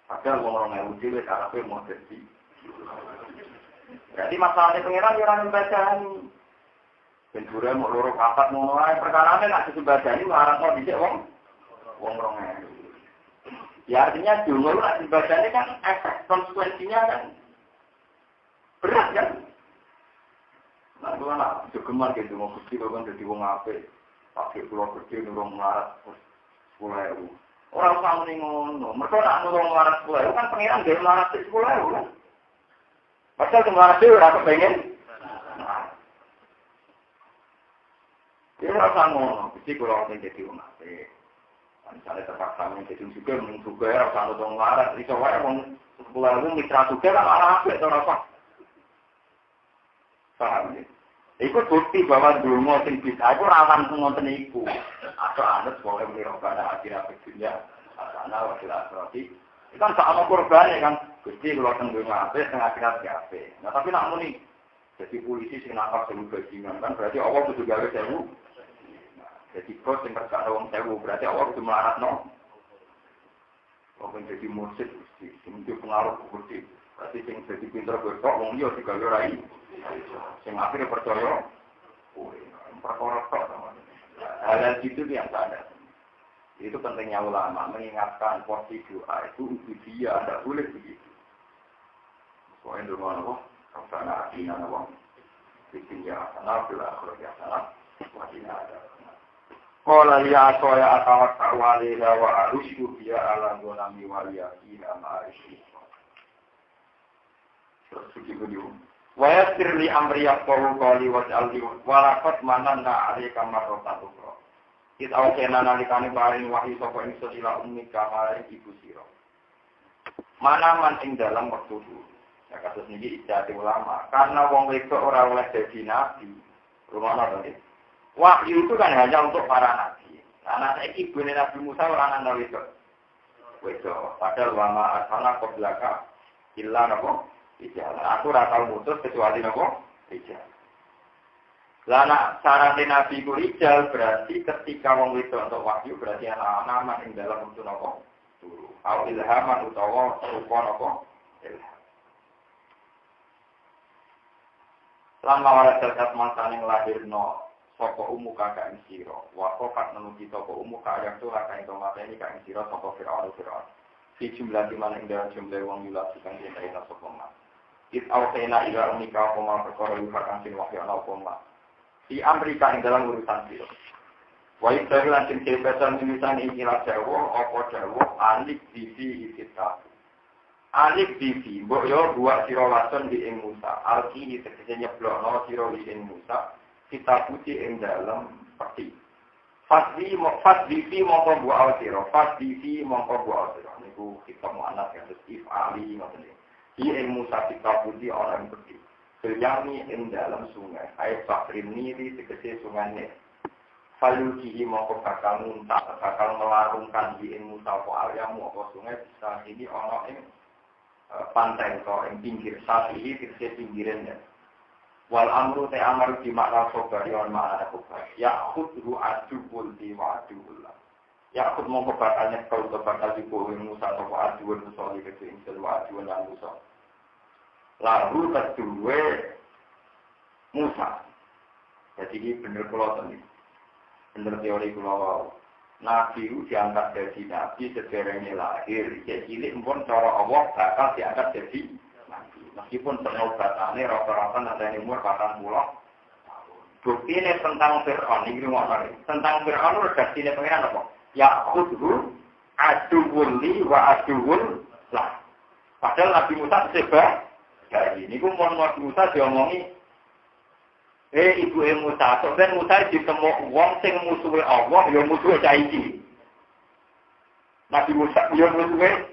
Padahal orang yang uji, karena itu mau jadi. Jadi masalahnya pengiran, orang yang baca ini. Benturnya mau lorok kapat, mau mulai. Perkara ini nak dibaca ini, marah mau dijek, orang yang. Ya artinya, dulu nak dibaca ini kan, efek konsekuensinya kan. Berat kan? Nah, itu kan, jogeman gitu, mau kecil, kan jadi orang apa. Pakai pulau kecil, nurung melarat. 10.000. Orang sama nih ngono, mereka nak nurung melarat 10.000 kan pengiran dia melarat 10.000 kan. Padahal melarat itu orang kepengen. Dia rasa ngono, jadi kalau orang jadi umat, misalnya terpaksa menjadi juga, rasa nurung melarat, itu orang 10.000 mitra juga kan malah apa itu rasa. Paham ya? Ikut bukti bahwa dulu sing bisa aku rawan ngoten iku. Atau anut boleh mirokana akhirat dunia. Karena wakil akhirati. Itu kan sama korban ya kan. Gusti kalau tenggung ngape, tengah akhirat ngape. Nah tapi nak muni. Jadi polisi sing nangkap sewu bajingan kan berarti Allah kudu gawe sewu. Jadi bos sing kerja wong sewu berarti Allah kudu melaratno. Wong jadi mursyid Gusti, sing pengaruh Gusti. Berarti sing jadi pinter kok wong yo digawe rai. Sing akhirnya percaya, perkara kok teman. Hal itu yang sadar. Itu pentingnya ulama mengingatkan porsi doa itu ubudiyah, tidak boleh begitu. Soalnya doa apa? Karena akhirnya apa? Bikinnya sana, bila akhirnya sana, wajibnya ada. Kalau lihat soya atau wali hawa arus dia alam gonami waliyaki nama arus. Terus begitu juga. Waya sirli amriyah kali waj'alli walaqad mananna 'alaika marratan ukhra. Kita awakena nalikane paring wahyu sapa ingsun ila ummika maring ibu sira. Mana man ing dalam waktu dulu. Ya kasus niki ijazah ulama, karena wong wedok ora oleh dadi nabi. Rumakna to. Wahyu itu kan hanya untuk para nabi. Nah, saiki ibune Nabi Musa ora ana wedok. Wedok, padahal wama asana qoblaka illa napa? Ijazah. Aku ora tau mutus kecuali nopo? Ijazah. Lah nek syarat Nabi ku ijazah berarti ketika wong wedok untuk wahyu berarti ana nama ing dalam untuk nopo? Turu. Au ilhaman utawa rupa nopo? Ilham. Lama wala terkat masaning lahirno saka umu kakak ing sira. Wa kok menuju saka umu kakak tuh kakak ing mateni kakak ing sira saka Firaun. Di jumlah di mana ing dalam jumlah wong yulasikan cintai saka mas. It awsena ila unika koma perkara yukakan sin wahyu ana koma. Di Amerika ing dalam urusan itu. Wa itu lantin kebebasan tulisan ikilah Jawa apa Jawa alik divi kita. Alik divi mbok yo buat sira wason di ing Musa. Alki tegese nyeblokno sira di ing Musa. Kita putih ing dalam peti. Fasdi mongko buat sira. Fasdi mongko buat sira. Niku kita mau anak yang if ali ngoten. Di Musa kita putih orang berdiri. Senyami ing dalam sungai. Air bakrim niri tegese sungai. Falukihi mongko bakal muntah, bakal melarungkan di Musa apa aliamu apa sungai bisa ini ana ing pantai atau ing pinggir sapi iki pinggirannya. Wal amru te amar di makna sobari on makna kobar. Ya khudhu adubul di wadullah. Ya khud mongko bakal nyekel bakal dibuh Musa apa adul Musa iki ing selwa adul lan Musa. Lalu kedua Musa. Jadi ini benar kalau tadi. Benar teori kalau Nabi itu diangkat dari Nabi sederhana lahir. Jadi ini pun cara Allah bakal diangkat jadi Nabi. Meskipun penobatannya rata-rata ada yang umur 40 tahun. Bukti ini tentang Fir'aun. Ini ngomong tentang Fir'aun itu redaksinya pengiran apa? Ya khudhu aduwul li wa aduwul lah. Padahal Nabi Musa sebab jadi ini pun Nabi Musa diomongi ibu Musa, sebenarnya Musa ditemu wong sing musuhe Allah, ya musuhe saiki. Nabi Musa ya musuhe.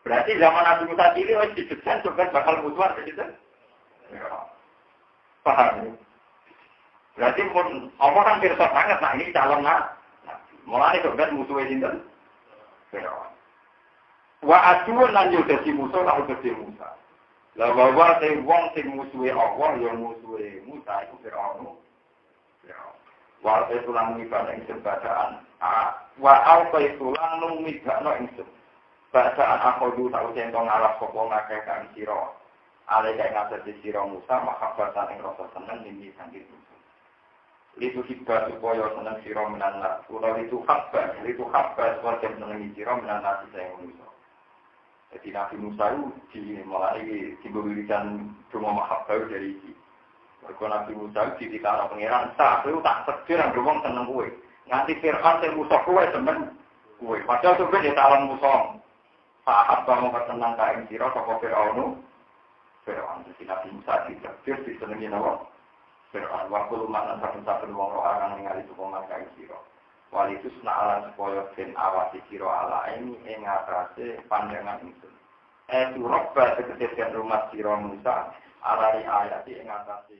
Berarti zaman Nabi Musa cilik wis didesain sampeyan bakal musuhan begitu. Paham? Berarti pun Allah kan pirsa banget nah ini calon nabi. Mulane sampeyan musuhe sinten? Firaun. Wa aduun lan yo dadi musuh lan dadi Musa. Lah bahwa sing wong sing musuhe Allah ya musuhe Musa iku Firaun. Wa tulang ibadah ing bacaan. Wa tulang numigakno ing bacaan akhodu tau sing ngarah sapa ngakeh kang sira. Ale kaya ngatasi sira Musa mahabbatan ing rasa seneng ini sanggih Musa. Itu hibah supaya seneng sira menanak. Utawa itu habba supaya seneng sira menanak sayang Musa. Jadi Nabi Musa itu mulai diberikan rumah mahabbah dari ini. Mereka Nabi Musa itu dikatakan pengiran, itu tak sedih dan rumah seneng kue. Nanti Fir'aun yang Musa kue seneng kue. Padahal itu dia calon Musa. Sahabat mau kesenang kain sirah, sopa Fir'aun. Jadi Nabi Musa dikasih disenengi nama Fir'aun. Waktu lumayan satu-satu orang mengalih sokongan kain sirah. Walitus na'alan supaya ben awasi siro ala ini ngatasi pandangan itu. Surabba sekejadian rumah siro Musa alari ayat ngatasi